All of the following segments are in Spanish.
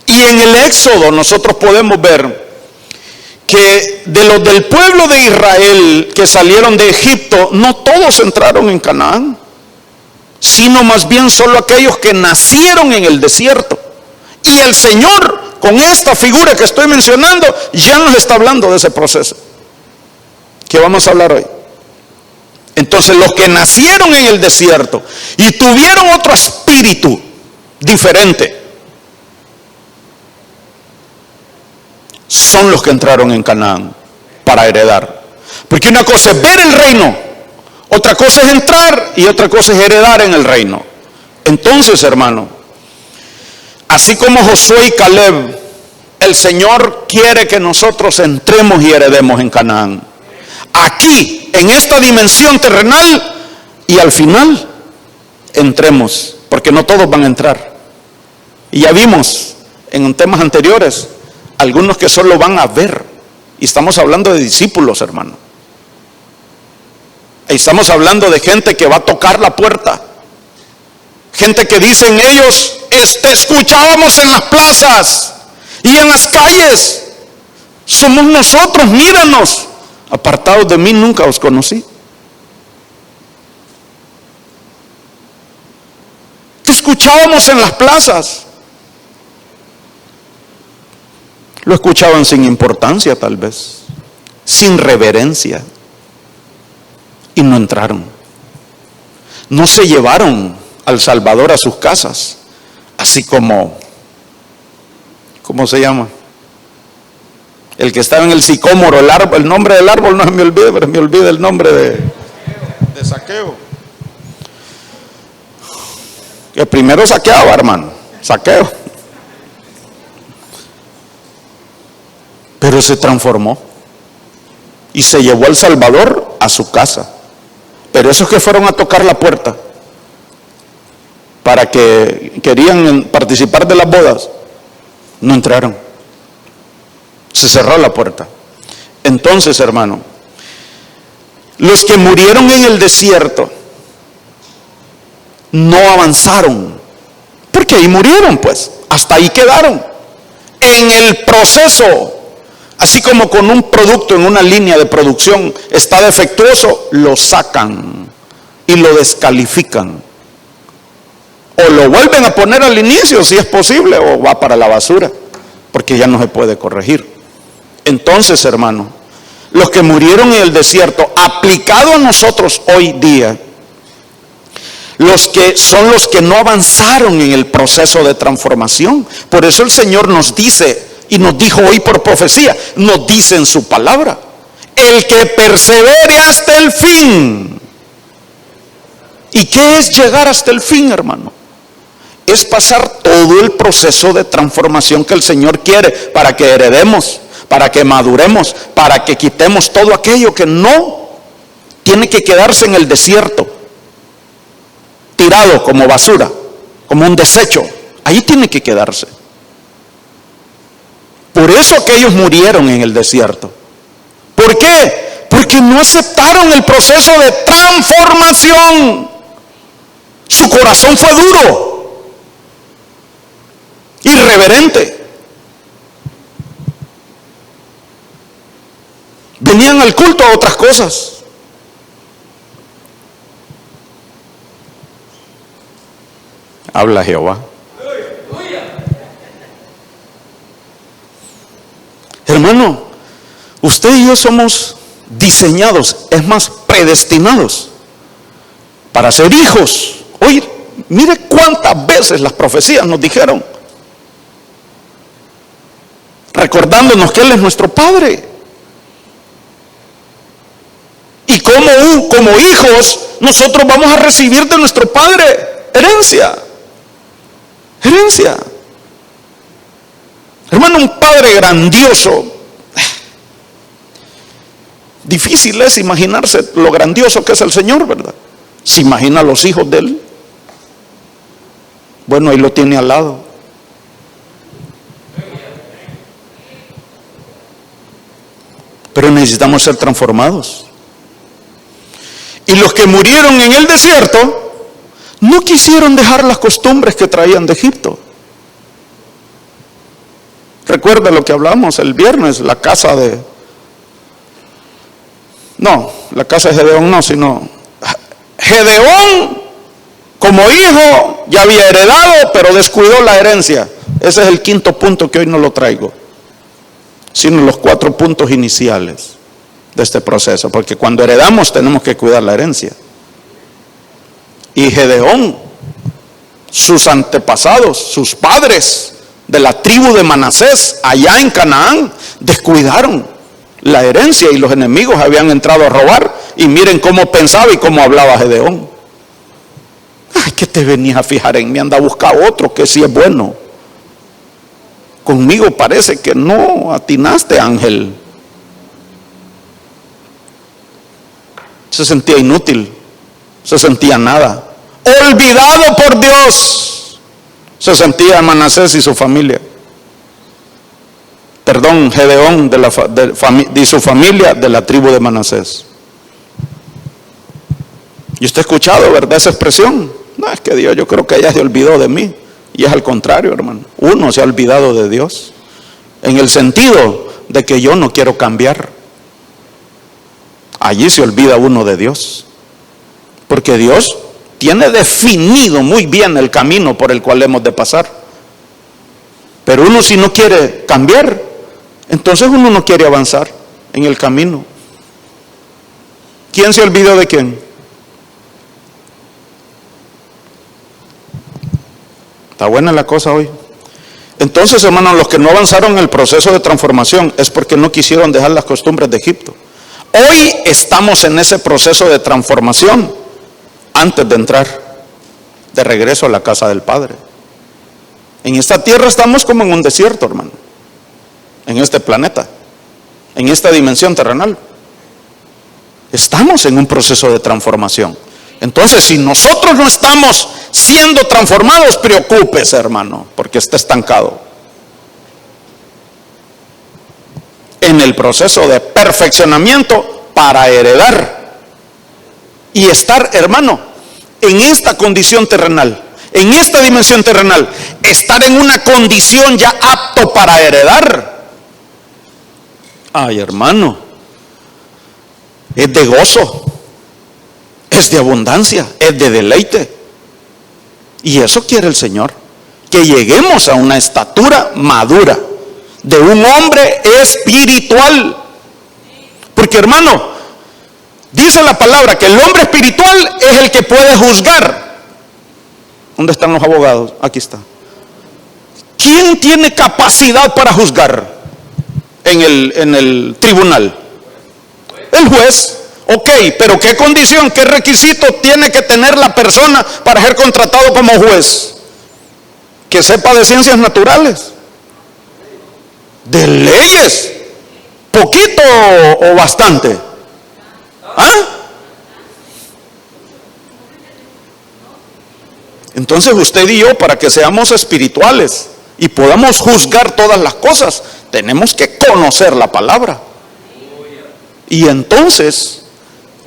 Y en el Éxodo nosotros podemos ver que de los del pueblo de Israel que salieron de Egipto, no todos entraron en Canaán, sino más bien solo aquellos que nacieron en el desierto. Y el Señor, con esta figura que estoy mencionando, ya nos está hablando de ese proceso que vamos a hablar hoy. Entonces, los que nacieron en el desierto y tuvieron otro espíritu diferente, son los que entraron en Canaán para heredar. Porque una cosa es ver el reino, otra cosa es entrar y otra cosa es heredar en el reino. Entonces, hermano, así como Josué y Caleb, el Señor quiere que nosotros entremos y heredemos en Canaán. Aquí, en esta dimensión terrenal, y al final entremos, porque no todos van a entrar. Y ya vimos en temas anteriores algunos que solo van a ver, y estamos hablando de discípulos, hermano. Y estamos hablando de gente que va a tocar la puerta, gente que dicen ellos, escuchábamos en las plazas y en las calles, somos nosotros, míranos, apartados de mí nunca os conocí. Te escuchábamos en las plazas. Lo escuchaban sin importancia, tal vez, sin reverencia, y no entraron. No se llevaron al Salvador a sus casas, así como, ¿cómo se llama? El que estaba en el sicómoro, el árbol, el nombre del árbol no se me olvida, pero me olvida el nombre de Zaqueo. Que primero saqueaba, hermano, Zaqueo. Pero se transformó y se llevó al Salvador a su casa. Pero esos que fueron a tocar la puerta para que querían participar de las bodas, no entraron. Se cerró la puerta. Entonces, hermano, los que murieron en el desierto no avanzaron, porque ahí murieron, pues, hasta ahí quedaron. En el proceso, así como con un producto en una línea de producción está defectuoso, lo sacan y lo descalifican. O lo vuelven a poner al inicio si es posible, o va para la basura, porque ya no se puede corregir. Entonces, hermano, los que murieron en el desierto, aplicado a nosotros hoy día, los que son los que no avanzaron en el proceso de transformación. Por eso el Señor nos dice, y nos dijo hoy por profecía, nos dice en su palabra, el que persevere hasta el fin. ¿Y qué es llegar hasta el fin, hermano? Es pasar todo el proceso de transformación que el Señor quiere para que heredemos, para que maduremos, para que quitemos todo aquello que no tiene que quedarse en el desierto, tirado como basura, como un desecho. Ahí tiene que quedarse. Por eso que ellos murieron en el desierto. ¿Por qué? Porque no aceptaron el proceso de transformación. Su corazón fue duro, irreverente. Venían al culto a otras cosas. Habla Jehová. Hermano, usted y yo somos diseñados, es más, predestinados para ser hijos. Oye, mire cuántas veces las profecías nos dijeron, recordándonos que Él es nuestro Padre. Y como hijos, nosotros vamos a recibir de nuestro Padre herencia. Hermano, un Padre grandioso. Difícil es imaginarse lo grandioso que es el Señor, ¿verdad? ¿Se imagina a los hijos de Él? Bueno, ahí lo tiene al lado. Pero necesitamos ser transformados. Y los que murieron en el desierto no quisieron dejar las costumbres que traían de Egipto. Recuerda lo que hablamos el viernes, la casa de Gedeón no, sino Gedeón como hijo ya había heredado, pero descuidó la herencia. Ese es el quinto punto que hoy no lo traigo, sino los 4 puntos iniciales de este proceso, porque cuando heredamos tenemos que cuidar la herencia. Y Gedeón, sus antepasados, sus padres de la tribu de Manasés, allá en Canaán, descuidaron la herencia y los enemigos habían entrado a robar. Y miren cómo pensaba y cómo hablaba Gedeón. Ay, que te venías a fijar en mí, anda a buscar otro que sí es bueno. Conmigo parece que no atinaste, ángel. Se sentía inútil, se sentía nada, olvidado por Dios. Se sentía Manasés y su familia. Perdón, Gedeón de su familia de la tribu de Manasés. Y usted ha escuchado, ¿verdad? Esa expresión. No, es que Dios, yo creo que ella se olvidó de mí. Y es al contrario, hermano. Uno se ha olvidado de Dios, en el sentido de que yo no quiero cambiar. Allí se olvida uno de Dios, porque Dios tiene definido muy bien el camino por el cual hemos de pasar. Pero uno, si no quiere cambiar, entonces uno no quiere avanzar en el camino. ¿Quién se olvidó de quién? Está buena la cosa hoy. Entonces, hermanos, los que no avanzaron en el proceso de transformación es porque no quisieron dejar las costumbres de Egipto. Hoy estamos en ese proceso de transformación antes de entrar de regreso a la casa del Padre. En esta tierra estamos como en un desierto, hermano. En este planeta, en esta dimensión terrenal. Estamos en un proceso de transformación. Entonces, si nosotros no estamos siendo transformados, preocúpese, hermano, porque está estancado en el proceso de perfeccionamiento para heredar y estar, hermano, en esta condición terrenal, en esta dimensión terrenal, estar en una condición ya apto para heredar. Ay, hermano, es de gozo, es de abundancia, es de deleite. Y eso quiere el Señor, que lleguemos a una estatura madura de un hombre espiritual. Porque, hermano, dice la palabra que el hombre espiritual es el que puede juzgar. ¿Dónde están los abogados? Aquí está. ¿Quién tiene capacidad para juzgar en el tribunal? El juez. Ok, pero ¿qué condición, qué requisito tiene que tener la persona para ser contratado como juez? Que sepa de ciencias naturales, de leyes, poquito o bastante. ¿Ah? Entonces usted y yo, para que seamos espirituales y podamos juzgar todas las cosas, tenemos que conocer la palabra. Y entonces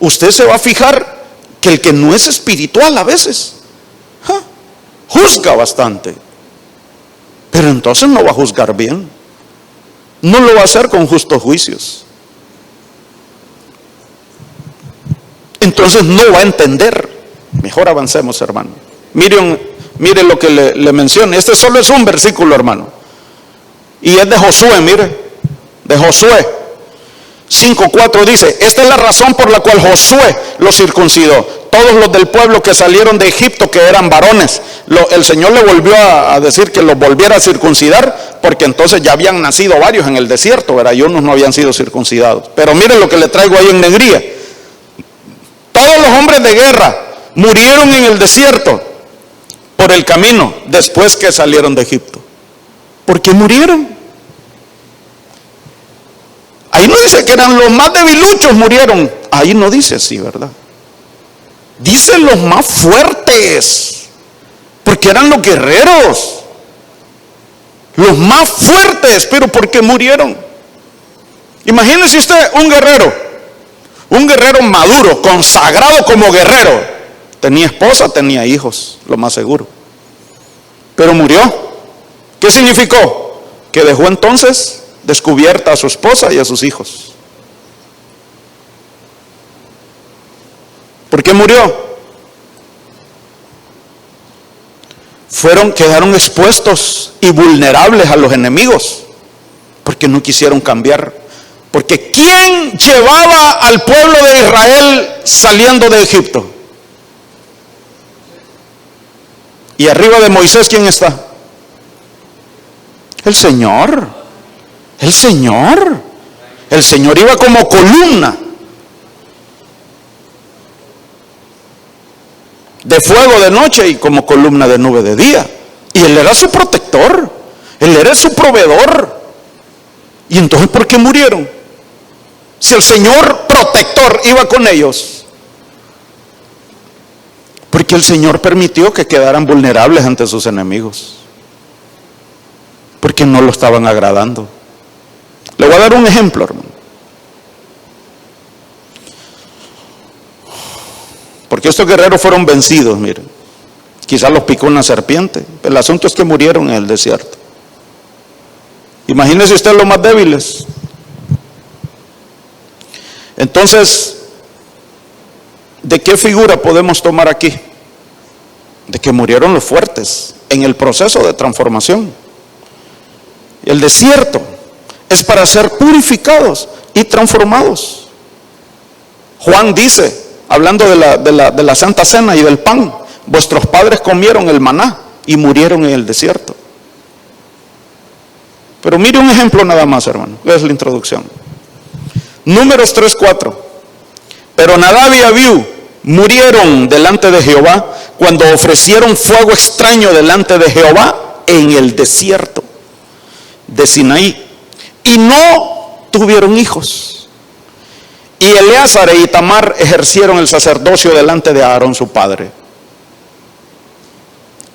usted se va a fijar que el que no es espiritual a veces juzga bastante, pero entonces no va a juzgar bien, no lo va a hacer con justos juicios, entonces no va a entender. Mejor avancemos, hermano. Miren lo que le menciono. Este solo es un versículo, hermano, y es de Josué. Mire, de Josué 5:4 dice: esta es la razón por la cual Josué los circuncidó. Todos los del pueblo que salieron de Egipto, que eran varones, el Señor le volvió a decir que los volviera a circuncidar, porque entonces ya habían nacido varios en el desierto, ¿verdad? Y unos no habían sido circuncidados. Pero miren lo que le traigo ahí en negría. Todos los hombres de guerra murieron en el desierto por el camino después que salieron de Egipto. ¿Por qué murieron? Ahí no dice que eran los más debiluchos murieron. Ahí no dice así, ¿verdad? Dice los más fuertes, porque eran los guerreros, los más fuertes. Pero ¿por qué murieron? Imagínese usted un guerrero maduro, consagrado como guerrero. Tenía esposa, tenía hijos, lo más seguro. Pero murió. ¿Qué significó? que dejó entonces descubierta a su esposa y a sus hijos. ¿Por qué murió? Quedaron expuestos y vulnerables a los enemigos, porque no quisieron cambiar. Porque ¿quién llevaba al pueblo de Israel saliendo de Egipto? Y arriba de Moisés, ¿quién está? El Señor. El Señor. El Señor iba como columna de fuego de noche y como columna de nube de día. Y Él era su protector. Él era su proveedor. ¿Y entonces por qué murieron? Si el Señor protector iba con ellos. Porque el Señor permitió que quedaran vulnerables ante sus enemigos. Porque no lo estaban agradando. Le voy a dar un ejemplo, hermano. Porque estos guerreros fueron vencidos, miren. Quizás los picó una serpiente. El asunto es que murieron en el desierto. Imagínense ustedes los más débiles. Entonces, ¿de qué figura podemos tomar aquí? De que murieron los fuertes en el proceso de transformación. El desierto es para ser purificados y transformados. Juan dice, hablando de la Santa Cena y del pan, vuestros padres comieron el maná y murieron en el desierto. Pero mire un ejemplo nada más, hermano, es la introducción. Números 3:4. Pero Nadab y Abiú murieron delante de Jehová cuando ofrecieron fuego extraño delante de Jehová en el desierto de Sinaí, y no tuvieron hijos. Y Eleazar e Itamar ejercieron el sacerdocio delante de Aarón su padre.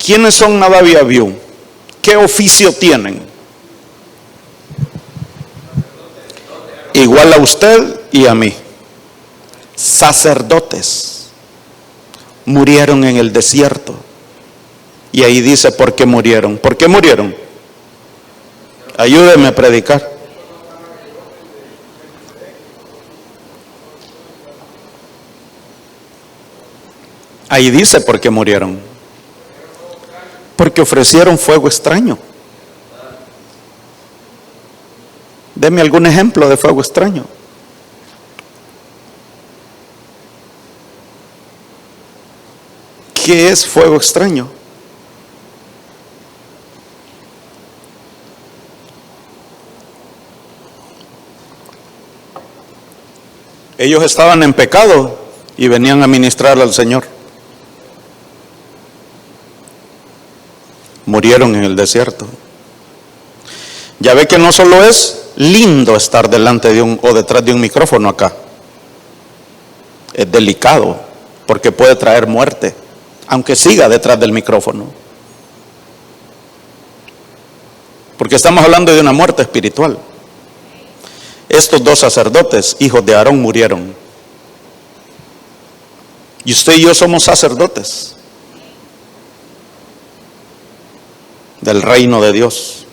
¿Quiénes son Nadab y Abiú? ¿Qué oficio tienen? Igual a usted y a mí. Sacerdotes. Murieron en el desierto. Y ahí dice por qué murieron. ¿Por qué murieron? Ayúdeme a predicar. Ahí dice por qué murieron. Porque ofrecieron fuego extraño. Deme algún ejemplo de fuego extraño. ¿Qué es fuego extraño? Ellos estaban en pecado y venían a ministrar al Señor. Murieron en el desierto. Ya ve que no solo es lindo estar delante de o detrás de un micrófono acá. Es delicado, porque puede traer muerte, aunque siga detrás del micrófono. Porque estamos hablando de una muerte espiritual. Estos dos sacerdotes, hijos de Aarón, murieron. Y usted y yo somos sacerdotes del reino de Dios.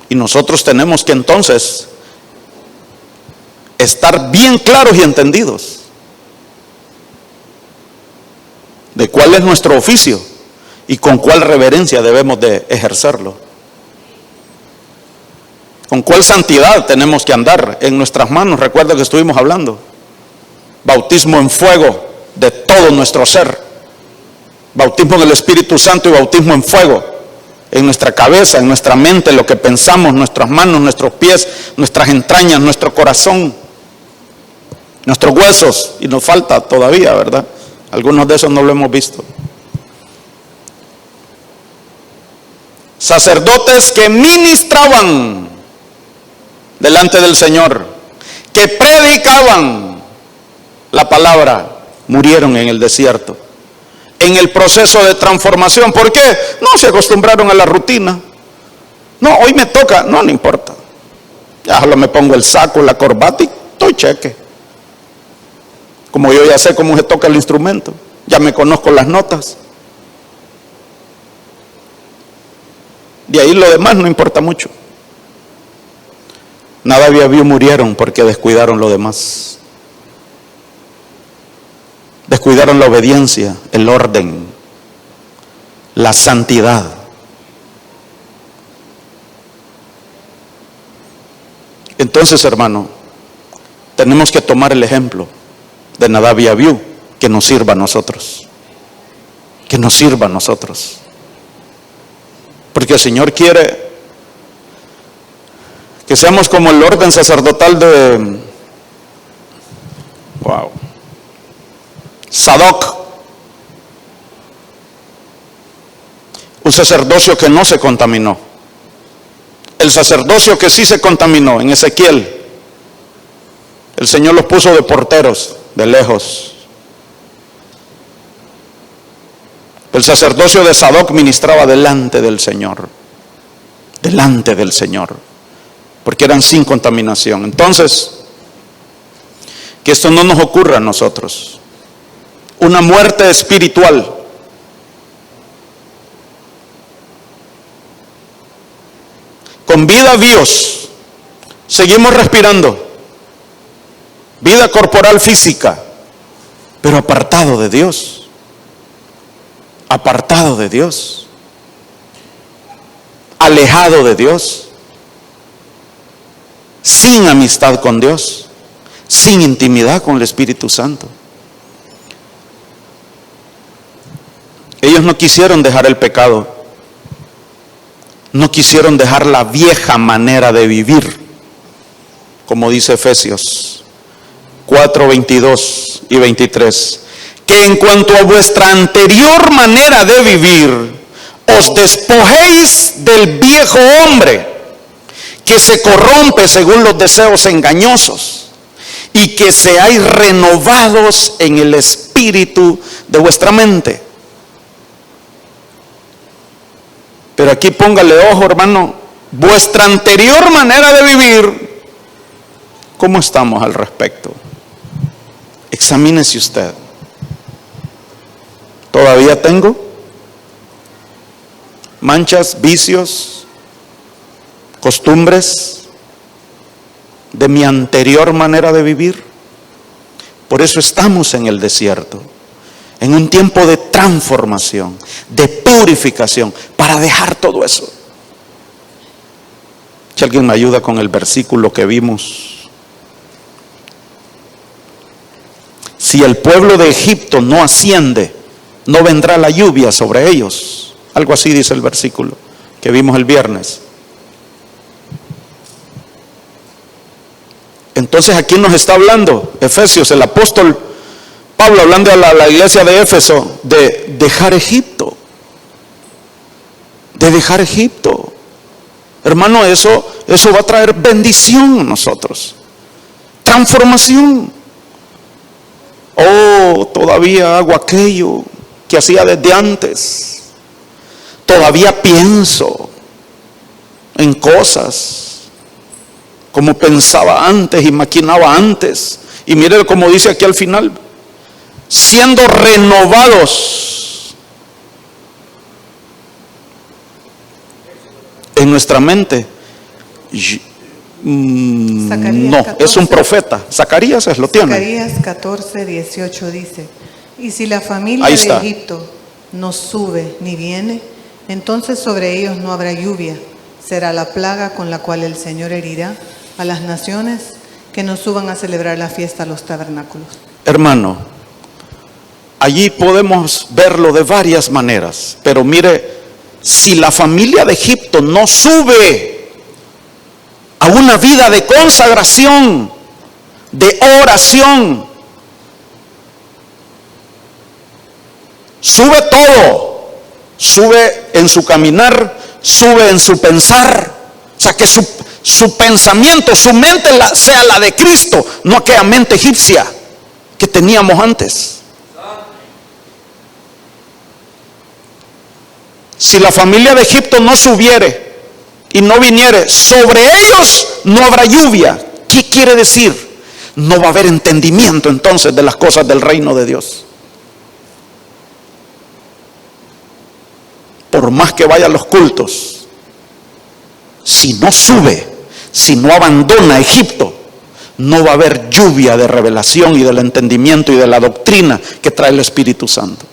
Y nosotros tenemos que entonces estar bien claros y entendidos de cuál es nuestro oficio y con cuál reverencia debemos de ejercerlo. Con cuál santidad tenemos que andar en nuestras manos. Recuerda que estuvimos hablando. Bautismo en fuego de todo nuestro ser. Bautismo en el Espíritu Santo y bautismo en fuego. En nuestra cabeza, en nuestra mente, lo que pensamos, nuestras manos, nuestros pies, nuestras entrañas, nuestro corazón, nuestros huesos. Y nos falta todavía, ¿verdad? Algunos de esos no lo hemos visto. Sacerdotes que ministraban delante del Señor, que predicaban la palabra, murieron en el desierto. En el proceso de transformación. ¿Por qué? No se acostumbraron a la rutina. No, hoy me toca, no importa. Ya solo me pongo el saco, la corbata y estoy cheque. Como yo ya sé cómo se toca el instrumento, ya me conozco las notas. De ahí lo demás no importa mucho. Nadab y Abiú murieron porque descuidaron lo demás. Descuidaron la obediencia, el orden, la santidad. Entonces, hermano, tenemos que tomar el ejemplo de Nadab y Abiú, que nos sirva a nosotros. Que nos sirva a nosotros. Porque el Señor quiere que seamos como el orden sacerdotal de Sadoc, un sacerdocio que no se contaminó. El sacerdocio que sí se contaminó en Ezequiel, el Señor los puso de porteros, de lejos. El sacerdocio de Sadoc ministraba delante del Señor, porque eran sin contaminación. Entonces, que esto no nos ocurra a nosotros. Una muerte espiritual. Con vida vivos, seguimos respirando, vida corporal física, pero apartado de Dios, alejado de Dios, sin amistad con Dios, sin intimidad con el Espíritu Santo. Ellos no quisieron dejar el pecado, no quisieron dejar la vieja manera de vivir, como dice Efesios 4, 22 y 23, que en cuanto a vuestra anterior manera de vivir, os despojéis del viejo hombre, que se corrompe según los deseos engañosos, y que seáis renovados en el espíritu de vuestra mente. Pero aquí póngale ojo, hermano, vuestra anterior manera de vivir, ¿cómo estamos al respecto? Examínese usted. ¿Todavía tengo manchas, vicios, costumbres de mi anterior manera de vivir? Por eso estamos en el desierto, en un tiempo de transformación, de purificación, para dejar todo eso. Si alguien me ayuda con el versículo que vimos. Si el pueblo de Egipto no asciende, no vendrá la lluvia sobre ellos. Algo así dice el versículo que vimos el viernes. Entonces aquí nos está hablando Efesios, el apóstol Pablo, hablando a la iglesia de Éfeso, de dejar Egipto. De dejar Egipto. Hermano, eso va a traer bendición a nosotros. Transformación. Oh, todavía hago aquello que hacía desde antes. Todavía pienso en cosas como pensaba antes y maquinaba antes. Y mire como dice aquí al final, siendo renovados en nuestra mente. No, 14, es un profeta. Zacarías lo tiene. Zacarías 14, 18 dice: y si la familia de Egipto no sube ni viene, entonces sobre ellos no habrá lluvia. Será la plaga con la cual el Señor herirá a las naciones que no suban a celebrar la fiesta a los tabernáculos. Hermano, allí podemos verlo de varias maneras, pero mire, si la familia de Egipto no sube a una vida de consagración, de oración, sube todo, sube en su caminar, sube en su pensar, o sea que su pensamiento, su mente sea la de Cristo, no aquella mente egipcia que teníamos antes. Si la familia de Egipto no subiere y no viniere, sobre ellos no habrá lluvia. ¿Qué quiere decir? No va a haber entendimiento entonces de las cosas del reino de Dios. Por más que vaya a los cultos, si no sube, si no abandona Egipto, no va a haber lluvia de revelación y del entendimiento y de la doctrina que trae el Espíritu Santo.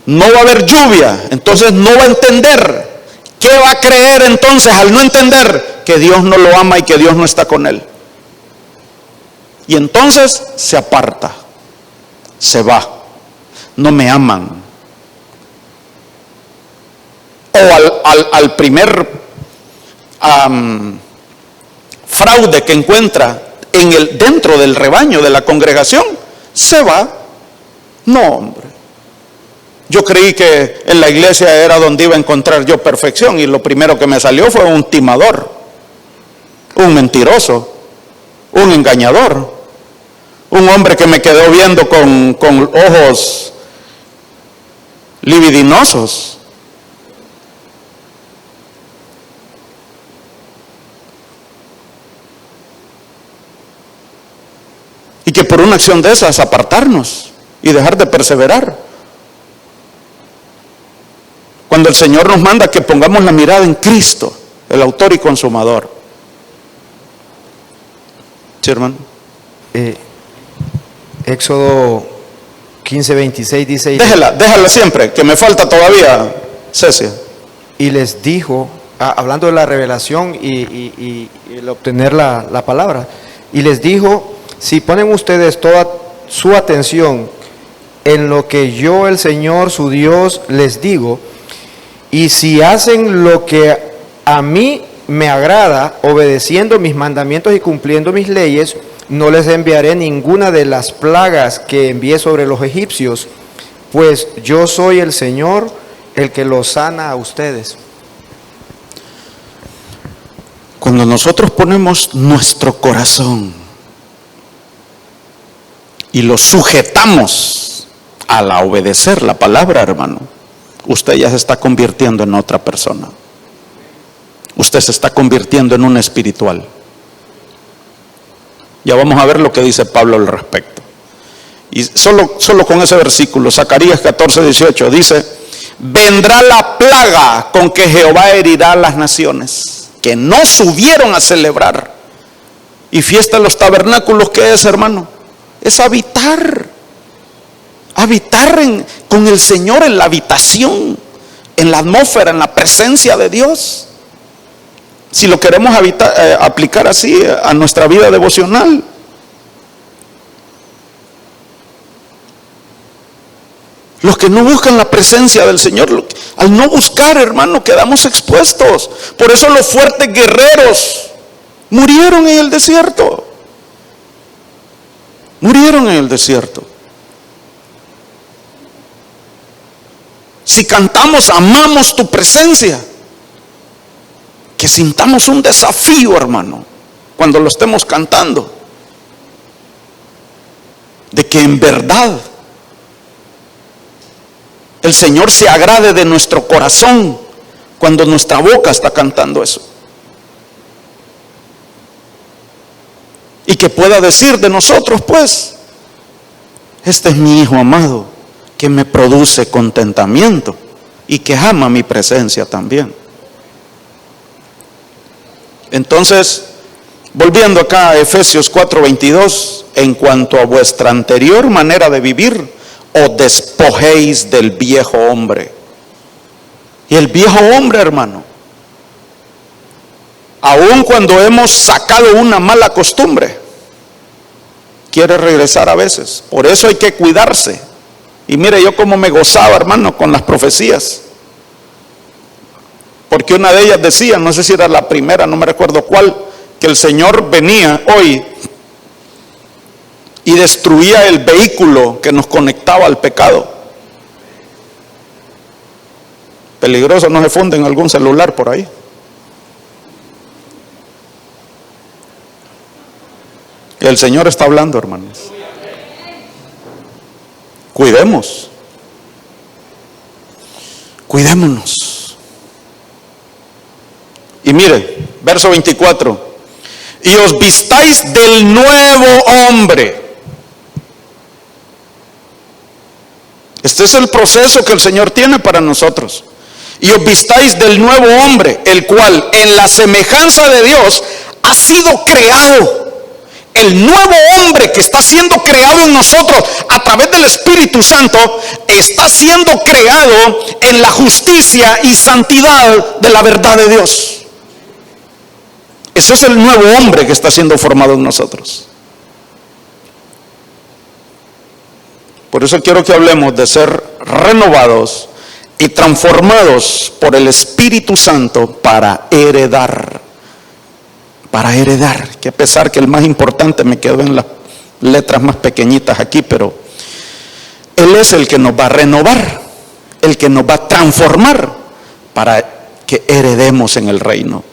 No va a haber lluvia, entonces no va a entender. ¿Qué va a creer entonces al no entender? Que Dios no lo ama y que Dios no está con él. Y entonces se aparta, se va. No me aman. O al primer fraude que encuentra dentro del rebaño de la congregación, se va. No, hombre. Yo creí que en la iglesia era donde iba a encontrar yo perfección, y lo primero que me salió fue un timador, un mentiroso, un engañador, un hombre que me quedó viendo con ojos libidinosos. Y que por una acción de esas apartarnos y dejar de perseverar. Cuando el Señor nos manda que pongamos la mirada en Cristo, el autor y consumador. Sí, hermano. Éxodo 15:26 dice... Déjala siempre, que me falta todavía, Cecia. Y les dijo, hablando de la revelación y el obtener la palabra, y les dijo, si ponen ustedes toda su atención en lo que yo, el Señor, su Dios, les digo, y si hacen lo que a mí me agrada, obedeciendo mis mandamientos y cumpliendo mis leyes, no les enviaré ninguna de las plagas que envié sobre los egipcios, pues yo soy el Señor, el que los sana a ustedes. Cuando nosotros ponemos nuestro corazón y lo sujetamos al obedecer la palabra, hermano, usted ya se está convirtiendo en otra persona. Usted se está convirtiendo en un espiritual. Ya vamos a ver lo que dice Pablo al respecto. Y solo con ese versículo, Zacarías 14:18, dice: vendrá la plaga con que Jehová herirá a las naciones que no subieron a celebrar. Y fiesta de los tabernáculos, ¿qué es, hermano? Es habitar con el Señor en la habitación, en la atmósfera, en la presencia de Dios. Si lo queremos aplicar así a nuestra vida devocional. Los que no buscan la presencia del Señor, al no buscar, hermano, quedamos expuestos. Por eso los fuertes guerreros murieron en el desierto. Murieron en el desierto. Si cantamos, amamos tu presencia, que sintamos un desafío, hermano, cuando lo estemos cantando, de que en verdad el Señor se agrade de nuestro corazón cuando nuestra boca está cantando eso. Y que pueda decir de nosotros, pues, este es mi Hijo amado, que me produce contentamiento y que ama mi presencia también. Entonces, volviendo acá a Efesios 4:22, en cuanto a vuestra anterior manera de vivir, os despojéis del viejo hombre. Y el viejo hombre, hermano, aun cuando hemos sacado una mala costumbre, quiere regresar a veces. Por eso hay que cuidarse. Y mire, yo como me gozaba, hermano, con las profecías. Porque una de ellas decía, no sé si era la primera, no me recuerdo cuál, que el Señor venía hoy y destruía el vehículo que nos conectaba al pecado. Peligroso, no se funde en algún celular por ahí. Y el Señor está hablando, hermanos. Cuidémonos. Y mire, verso 24. Y os vistáis del nuevo hombre. Este es el proceso que el Señor tiene para nosotros. y os vistáis del nuevo hombre, el cual en la semejanza de Dios ha sido creado. El nuevo hombre que está siendo creado en nosotros a través del Espíritu Santo está siendo creado en la justicia y santidad de la verdad de Dios. Ese es el nuevo hombre que está siendo formado en nosotros. Por eso quiero que hablemos de ser renovados y transformados por el Espíritu Santo para heredar. Para heredar, que a pesar que el más importante me quedó en las letras más pequeñitas aquí, pero Él es el que nos va a renovar, el que nos va a transformar para que heredemos en el reino.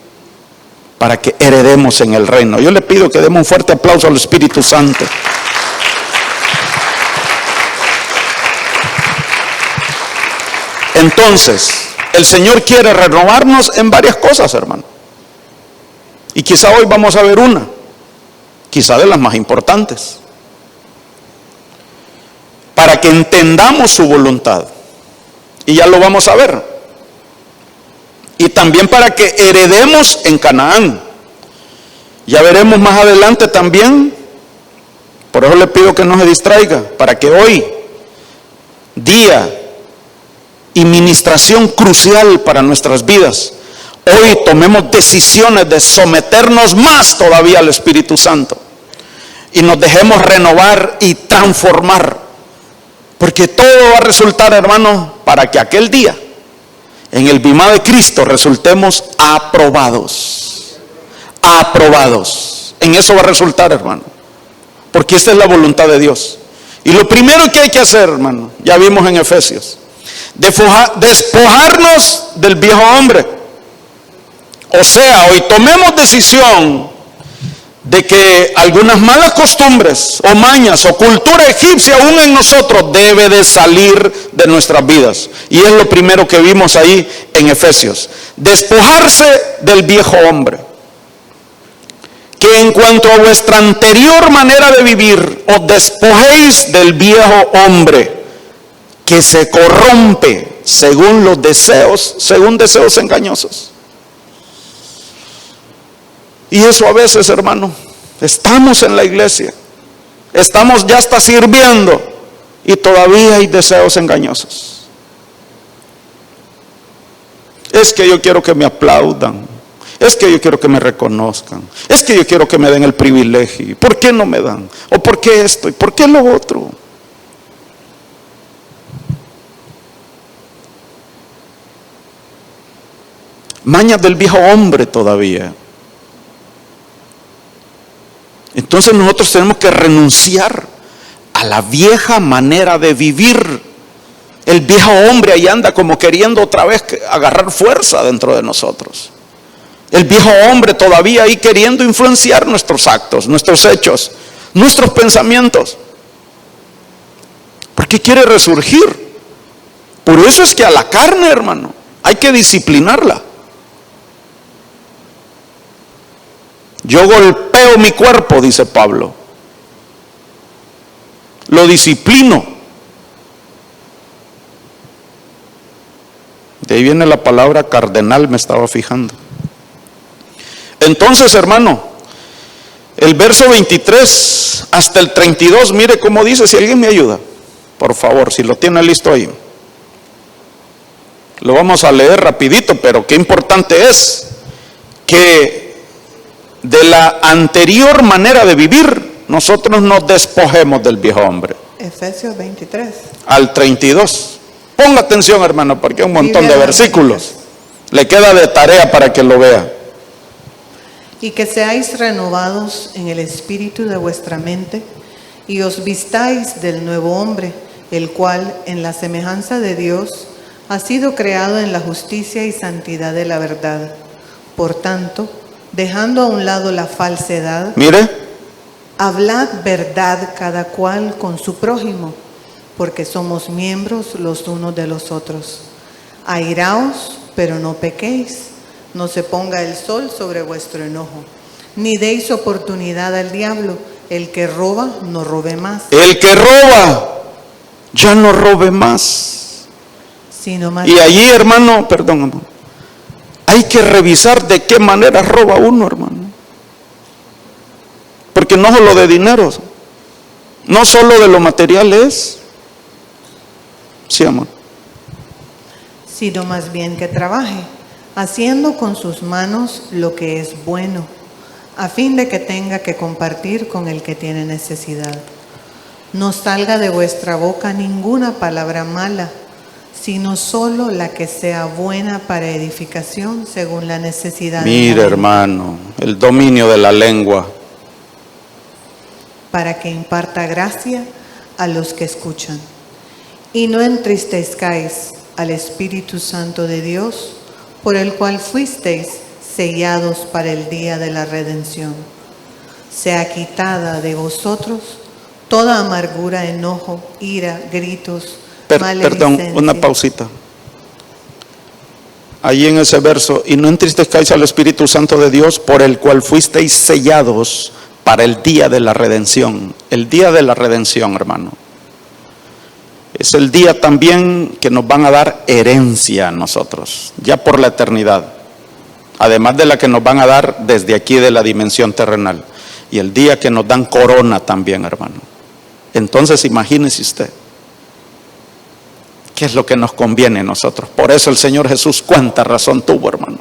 Para que heredemos en el reino. Yo le pido que demos un fuerte aplauso al Espíritu Santo. Entonces, el Señor quiere renovarnos en varias cosas, hermano. Y quizá hoy vamos a ver una, quizá de las más importantes, para que entendamos su voluntad. Y ya lo vamos a ver. Y también para que heredemos en Canaán. Ya veremos más adelante también. Por eso le pido que no se distraiga, para que hoy, día y ministración crucial para nuestras vidas, hoy tomemos decisiones de someternos más todavía al Espíritu Santo y nos dejemos renovar y transformar, porque todo va a resultar, hermano, para que aquel día en el bimá de Cristo resultemos aprobados. Aprobados. En eso va a resultar, hermano, porque esta es la voluntad de Dios. Y lo primero que hay que hacer, hermano, ya vimos en Efesios, despojarnos del viejo hombre. O sea, hoy tomemos decisión de que algunas malas costumbres o mañas o cultura egipcia aún en nosotros debe de salir de nuestras vidas. Y es lo primero que vimos ahí en Efesios. Despojarse del viejo hombre. Que en cuanto a vuestra anterior manera de vivir, os despojéis del viejo hombre que se corrompe según los deseos, según deseos engañosos. Y eso a veces, hermano, estamos en la iglesia, estamos ya hasta sirviendo y todavía hay deseos engañosos. Es que yo quiero que me aplaudan, es que yo quiero que me reconozcan, es que yo quiero que me den el privilegio. ¿Por qué no me dan? ¿O por qué esto? ¿Y por qué lo otro? Mañas del viejo hombre todavía. Entonces nosotros tenemos que renunciar a la vieja manera de vivir. El viejo hombre ahí anda como queriendo otra vez agarrar fuerza dentro de nosotros. El viejo hombre todavía ahí queriendo influenciar nuestros actos, nuestros hechos, nuestros pensamientos. Porque quiere resurgir. Por eso es que a la carne, hermano, hay que disciplinarla. Yo golpeo mi cuerpo, dice Pablo. Lo disciplino. De ahí viene la palabra cardenal, me estaba fijando. Entonces, hermano, el verso 23 hasta el 32, mire cómo dice, si alguien me ayuda, por favor, si lo tiene listo ahí. Lo vamos a leer rapidito, pero qué importante es que de la anterior manera de vivir, nosotros nos despojemos del viejo hombre. Efesios 23. Al 32. Ponga atención, hermano, porque hay un montón de versículos. Le queda de tarea para que lo vea. Y que seáis renovados en el espíritu de vuestra mente, y os vistáis del nuevo hombre, el cual, en la semejanza de Dios, ha sido creado en la justicia y santidad de la verdad. Por tanto, dejando a un lado la falsedad, mire, hablad verdad cada cual con su prójimo, porque somos miembros los unos de los otros. Airaos, pero no pequéis, no se ponga el sol sobre vuestro enojo, ni deis oportunidad al diablo. El que roba, no robe más. El que roba, ya no robe más, Sino más Y allí, hermano, perdón, amor, hay que revisar de qué manera roba uno, hermano. Porque no solo de dinero, no solo de lo material es. Sí, amor. sino más bien que trabaje, haciendo con sus manos lo que es bueno, a fin de que tenga que compartir con el que tiene necesidad. No salga de vuestra boca ninguna palabra mala, sino solo la que sea buena para edificación según la necesidad. Mire, hermano, el dominio de la lengua. Para que imparta gracia a los que escuchan. Y no entristezcáis al Espíritu Santo de Dios, por el cual fuisteis sellados para el día de la redención. Sea quitada de vosotros toda amargura, enojo, ira, gritos, Perdón, una pausita. Allí en ese verso, y no entristezcáis al Espíritu Santo de Dios, por el cual fuisteis sellados para el día de la redención. El día de la redención, hermano, es el día también que nos van a dar herencia a nosotros, ya por la eternidad, además de la que nos van a dar desde aquí de la dimensión terrenal, y el día que nos dan corona también, hermano. Entonces imagínese usted qué es lo que nos conviene a nosotros. Por eso el Señor Jesús cuánta razón tuvo, hermano,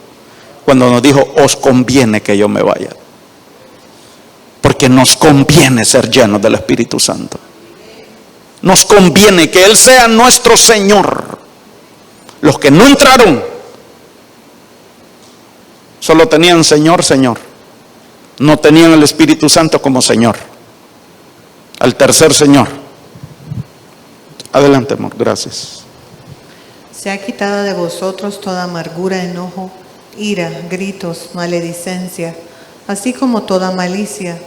cuando nos dijo: os conviene que yo me vaya, porque nos conviene ser llenos del Espíritu Santo. Nos conviene que Él sea nuestro Señor. Los que no entraron solo tenían Señor, Señor. No tenían el Espíritu Santo como Señor. Al tercer Señor. Adelante, amor, gracias. Sea quitada de vosotros toda amargura, enojo, ira, gritos, maledicencia, así como toda malicia.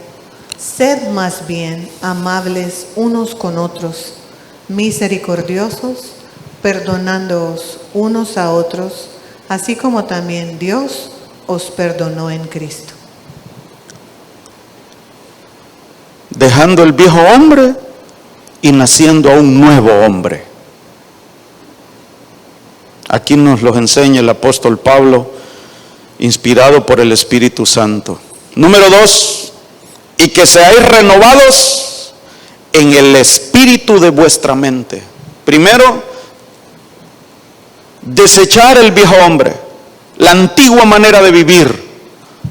Sed más bien amables unos con otros, misericordiosos, perdonándoos unos a otros, así como también Dios os perdonó en Cristo. Dejando el viejo hombre y naciendo a un nuevo hombre. Aquí nos los enseña el apóstol Pablo, inspirado por el Espíritu Santo. Número 2. Y que seáis renovados en el espíritu de vuestra mente. Primero, desechar el viejo hombre, la antigua manera de vivir.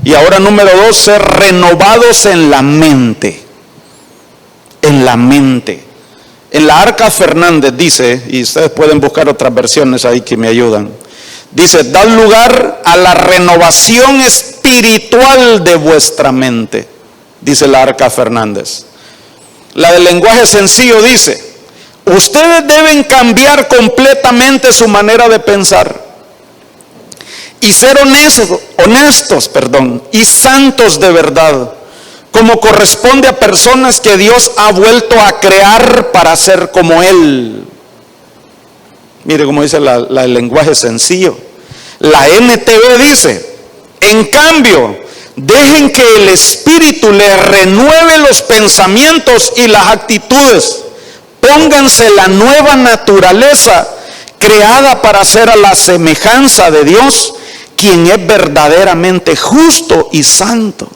Y ahora número 2, ser renovados en la mente. En la mente. En la Arca Fernández dice, y ustedes pueden buscar otras versiones ahí que me ayudan, dice: dad lugar a la renovación espiritual de vuestra mente. Dice la Arca Fernández. La del lenguaje sencillo dice: ustedes deben cambiar completamente su manera de pensar y ser honestos, y santos de verdad, como corresponde a personas que Dios ha vuelto a crear para ser como Él. Mire cómo dice la del lenguaje sencillo. La NTV dice: en cambio, dejen que el Espíritu les renueve los pensamientos y las actitudes. Pónganse la nueva naturaleza creada para ser a la semejanza de Dios, quien es verdaderamente justo y santo.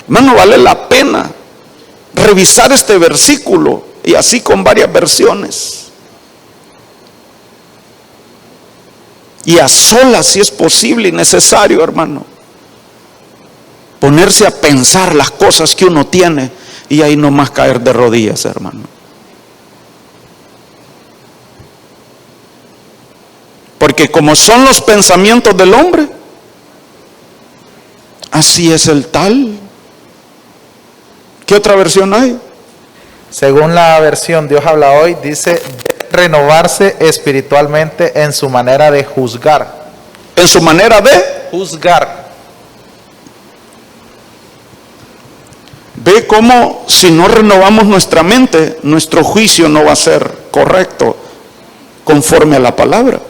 Hermano, vale la pena revisar este versículo, y así con varias versiones. Y a solas, si es posible y necesario, hermano, ponerse a pensar las cosas que uno tiene, y ahí nomás caer de rodillas, hermano. Porque como son los pensamientos del hombre, así es el tal. ¿Qué otra versión hay? Según la versión Dios habla hoy, dice: renovarse espiritualmente en su manera de juzgar. En su manera de juzgar. Ve cómo si no renovamos nuestra mente, nuestro juicio no va a ser correcto conforme a la palabra.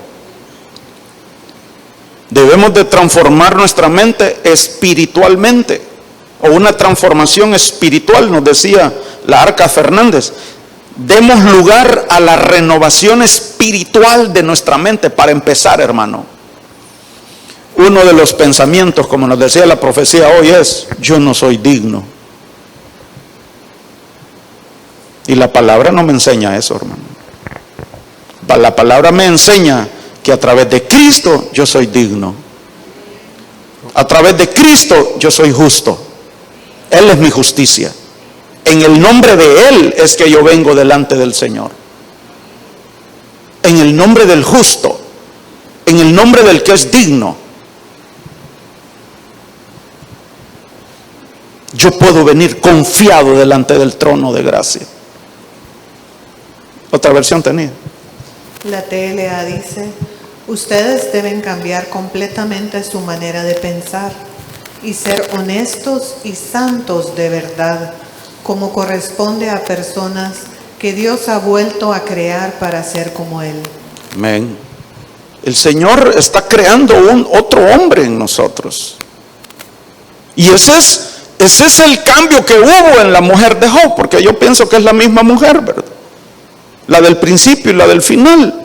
Debemos de transformar nuestra mente espiritualmente, o una transformación espiritual, nos decía la Arca Fernández. demos lugar a la renovación espiritual de nuestra mente. Para empezar, hermano, uno de los pensamientos, como nos decía la profecía hoy, es: yo no soy digno. Y la palabra no me enseña eso, hermano. La palabra me enseña que a través de Cristo yo soy digno. A través de Cristo yo soy justo. Él es mi justicia. En el nombre de Él es que yo vengo delante del Señor. En el nombre del justo. En el nombre del que es digno. Yo puedo venir confiado delante del trono de gracia. Otra versión tenía. La TLA dice: ustedes deben cambiar completamente su manera de pensar y ser honestos y santos de verdad, como corresponde a personas que Dios ha vuelto a crear para ser como Él. Amén. El Señor está creando otro hombre en nosotros. Y ese es el cambio que hubo en la mujer de Job, porque yo pienso que es la misma mujer, ¿verdad? La del principio y la del final.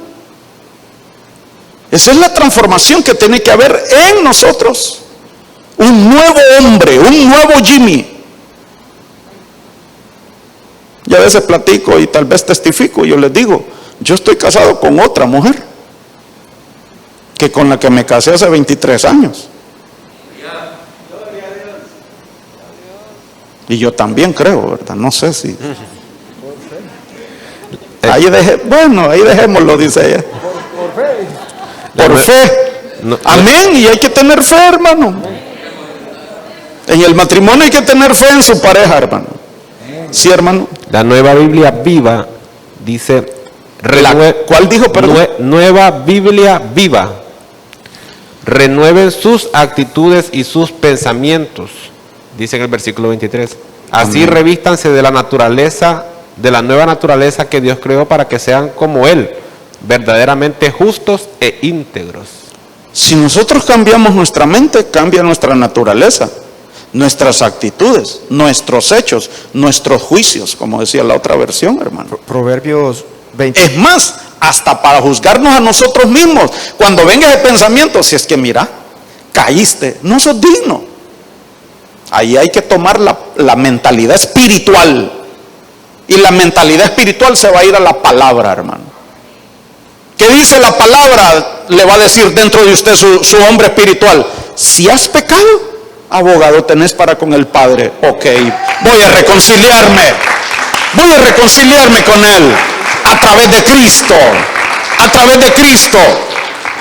Esa es la transformación que tiene que haber en nosotros. Un nuevo hombre, un nuevo Jimmy. Y a veces platico y tal vez testifico, y yo les digo: yo estoy casado con otra mujer que con la que me casé hace 23 años. Y yo también creo, ¿verdad? No sé si... ahí dejémoslo, dice ella. Por fe. Amén. Y hay que tener fe, hermano. En el matrimonio hay que tener fe en su pareja, hermano. Sí, hermano. La Nueva Biblia Viva dice... ¿Cuál dijo, perdón? Nueva Biblia Viva. Renueven sus actitudes y sus pensamientos, dice en el versículo 23. Así revístanse de la naturaleza, de la nueva naturaleza que Dios creó para que sean como Él, verdaderamente justos e íntegros. Si nosotros cambiamos nuestra mente, cambia nuestra naturaleza, nuestras actitudes, nuestros hechos, nuestros juicios, como decía la otra versión, hermano. Proverbios 20. Es más, hasta para juzgarnos a nosotros mismos. Cuando venga ese pensamiento, si es que mira, caíste, no sos digno. Ahí hay que tomar la mentalidad espiritual. Y la mentalidad espiritual se va a ir a la palabra, hermano. ¿Qué dice la palabra? Le va a decir dentro de usted su hombre espiritual: si has pecado, abogado tenés para con el Padre. Ok, voy a reconciliarme con Él a través de Cristo,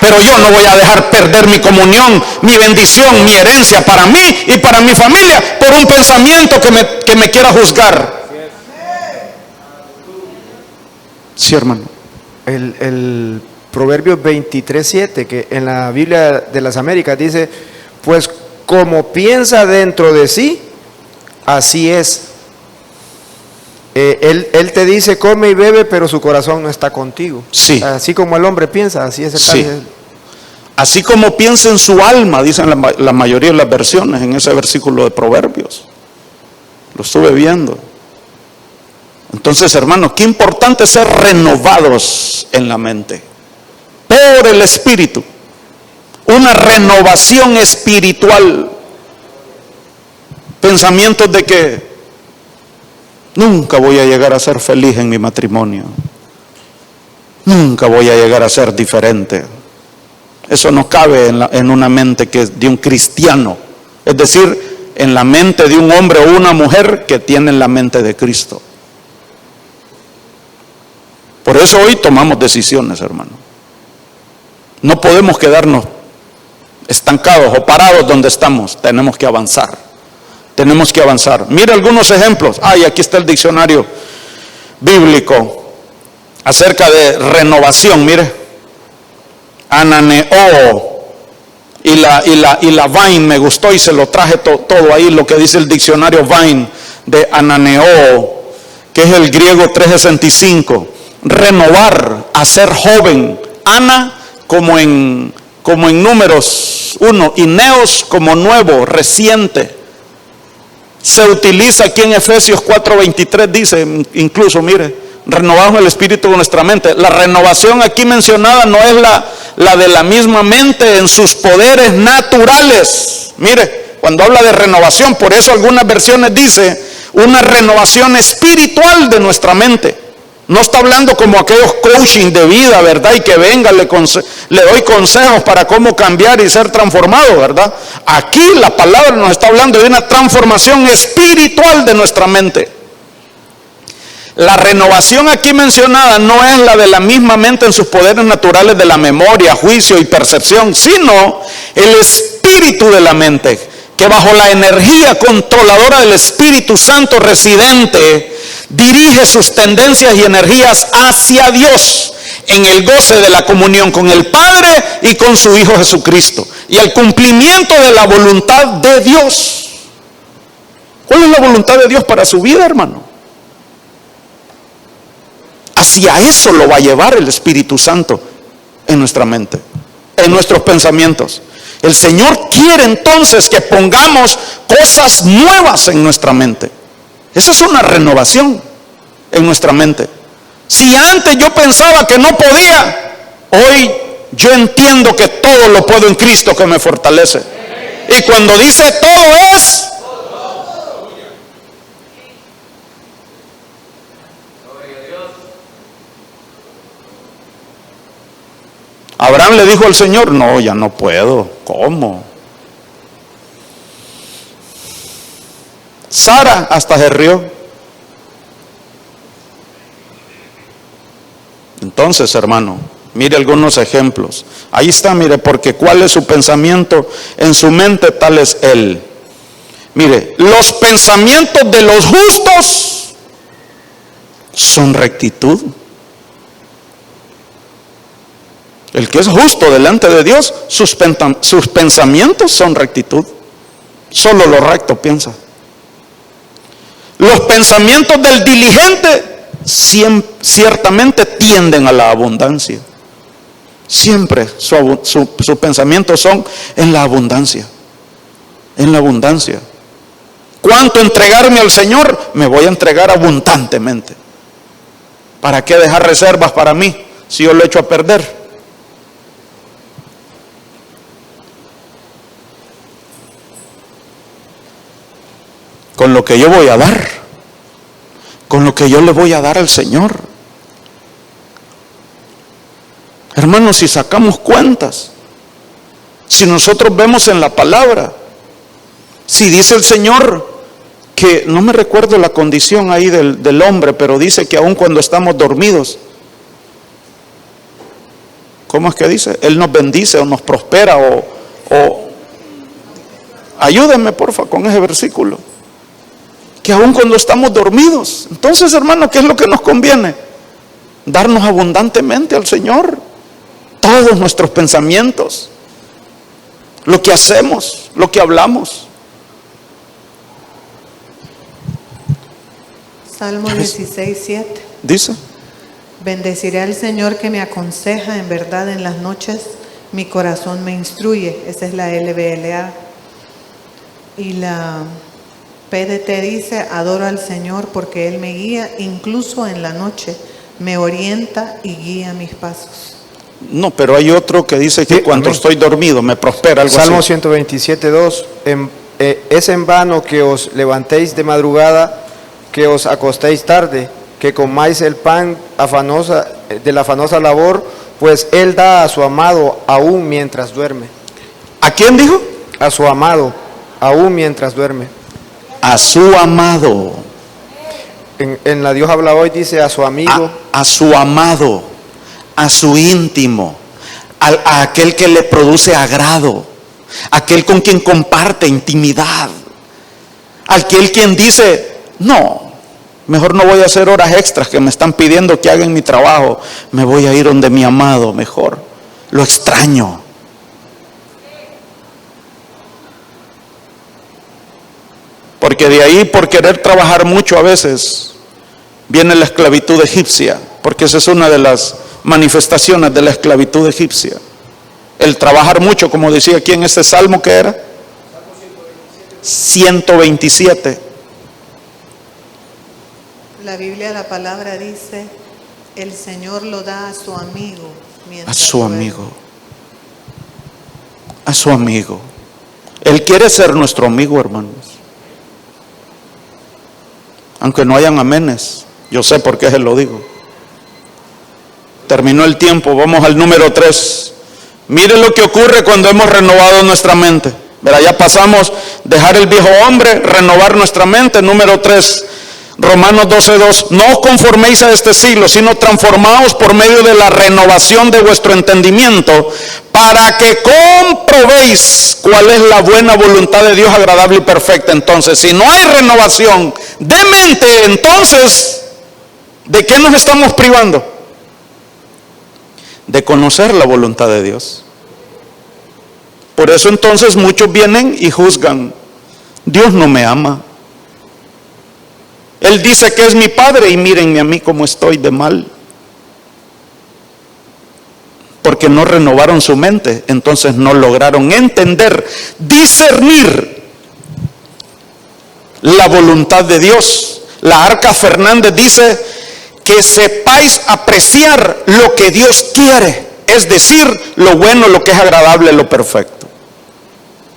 pero yo no voy a dejar perder mi comunión, mi bendición, mi herencia para mí y para mi familia por un pensamiento que me quiera juzgar. Sí, hermano. El Proverbios 23:7, que en la Biblia de las Américas dice: pues como piensa dentro de sí, así es. Él te dice: come y bebe, pero su corazón no está contigo. Sí. Así como el hombre piensa, así es el Sí. tal. Así como piensa en su alma, dicen la mayoría de las versiones en ese versículo de Proverbios. Lo estuve viendo. Entonces, hermanos, qué importante ser renovados en la mente por el Espíritu. Una renovación espiritual. Pensamientos de que nunca voy a llegar a ser feliz en mi matrimonio. Nunca voy a llegar a ser diferente. Eso no cabe en una mente que es de un cristiano. Es decir, en la mente de un hombre o una mujer que tiene la mente de Cristo. Por eso hoy tomamos decisiones, hermano. No podemos quedarnos estancados o parados donde estamos. Tenemos que avanzar. Tenemos que avanzar. Mira algunos ejemplos. Aquí está el diccionario bíblico acerca de renovación. Mire, ananeo y la Vine me gustó y se lo traje todo ahí, lo que dice el diccionario Vine de ananeo, que es el griego 365. Renovar, hacer joven. Ana como en números 1 y neos como nuevo, reciente. Se utiliza aquí en Efesios 4:23, dice, incluso mire, Renovamos el espíritu de nuestra mente. La renovación aquí mencionada no es la de la misma mente en sus poderes naturales. Mire, cuando habla de renovación, por eso algunas versiones dice una renovación espiritual de nuestra mente. No está hablando como aquellos coaching de vida, ¿verdad? Y que venga, le doy consejos para cómo cambiar y ser transformado, ¿verdad? Aquí la palabra nos está hablando de una transformación espiritual de nuestra mente. La renovación aquí mencionada no es la de la misma mente en sus poderes naturales de la memoria, juicio y percepción, sino el espíritu de la mente, que bajo la energía controladora del Espíritu Santo residente, dirige sus tendencias y energías hacia Dios, en el goce de la comunión con el Padre y con su Hijo Jesucristo, y el cumplimiento de la voluntad de Dios. ¿Cuál es la voluntad de Dios para su vida, hermano? Hacia eso lo va a llevar el Espíritu Santo en nuestra mente, en nuestros pensamientos. El Señor quiere entonces que pongamos cosas nuevas en nuestra mente. Esa es una renovación en nuestra mente. Si antes yo pensaba que no podía, hoy yo entiendo que todo lo puedo en Cristo que me fortalece. Y cuando dice todo es, Abraham le dijo al Señor, no, ya no puedo. ¿Cómo? Sara hasta se rió. Entonces, hermano, mire algunos ejemplos. Ahí está, mire, porque cuál es su pensamiento en su mente, tal es él. Mire, los pensamientos de los justos son rectitud. El que es justo delante de Dios, sus pensamientos son rectitud. Solo lo recto piensa. Los pensamientos del diligente ciertamente tienden a la abundancia. Siempre sus pensamientos son en la abundancia. En la abundancia. ¿Cuánto entregarme al Señor? Me voy a entregar abundantemente. ¿Para qué dejar reservas para mí si yo lo echo a perder? Con lo que yo voy a dar, con lo que yo le voy a dar al Señor. Hermanos, si sacamos cuentas, si nosotros vemos en la palabra, si dice el Señor que, no me recuerdo la condición ahí del hombre, pero dice que aun cuando estamos dormidos, ¿cómo es que dice? Él nos bendice o nos prospera o ayúdenme porfa con ese versículo. Que aun cuando estamos dormidos. Entonces, hermano, ¿qué es lo que nos conviene? Darnos abundantemente al Señor. Todos nuestros pensamientos, lo que hacemos, lo que hablamos. Salmo 16:7 Dice: bendeciré al Señor que me aconseja en verdad en las noches, mi corazón me instruye. Esa es la LBLA. Y la PDT dice: adoro al Señor porque Él me guía, incluso en la noche, me orienta y guía mis pasos. No, pero hay otro que dice que cuando estoy dormido me prospera, algo Salmo así. 127:2. Es en vano que os levantéis de madrugada, que os acostéis tarde, que comáis el pan de la afanosa labor, pues Él da a su amado aún mientras duerme. ¿A quién dijo? A su amado aún mientras duerme. A su amado. En la Dios habla hoy dice a su amigo. A su amado, a su íntimo, a aquel que le produce agrado, aquel con quien comparte intimidad, aquel quien dice: no, mejor no voy a hacer horas extras que me están pidiendo que haga en mi trabajo, me voy a ir donde mi amado mejor, lo extraño. Porque de ahí, por querer trabajar mucho a veces, viene la esclavitud egipcia, porque esa es una de las manifestaciones de la esclavitud egipcia. El trabajar mucho, como decía aquí en ese salmo, que era 127. La Biblia, la palabra dice, el Señor lo da a su amigo. A su amigo. A su amigo. Él quiere ser nuestro amigo, hermanos. Aunque no hayan amenes. Yo sé por qué se lo digo. Terminó el tiempo. Vamos al número 3. Mire lo que ocurre cuando hemos renovado nuestra mente. Verá, ya pasamos, dejar el viejo hombre, renovar nuestra mente. Número 3. Romanos 12:2, no os conforméis a este siglo, sino transformaos por medio de la renovación de vuestro entendimiento, para que comprobéis cuál es la buena voluntad de Dios, agradable y perfecta. Entonces, si no hay renovación de mente, entonces, ¿de qué nos estamos privando? De conocer la voluntad de Dios. Por eso entonces muchos vienen y juzgan. Dios no me ama. Él dice que es mi Padre y mírenme a mí como estoy de mal. Porque no renovaron su mente, entonces no lograron entender, discernir la voluntad de Dios. La Arca Fernández dice que sepáis apreciar lo que Dios quiere, es decir, lo bueno, lo que es agradable, lo perfecto.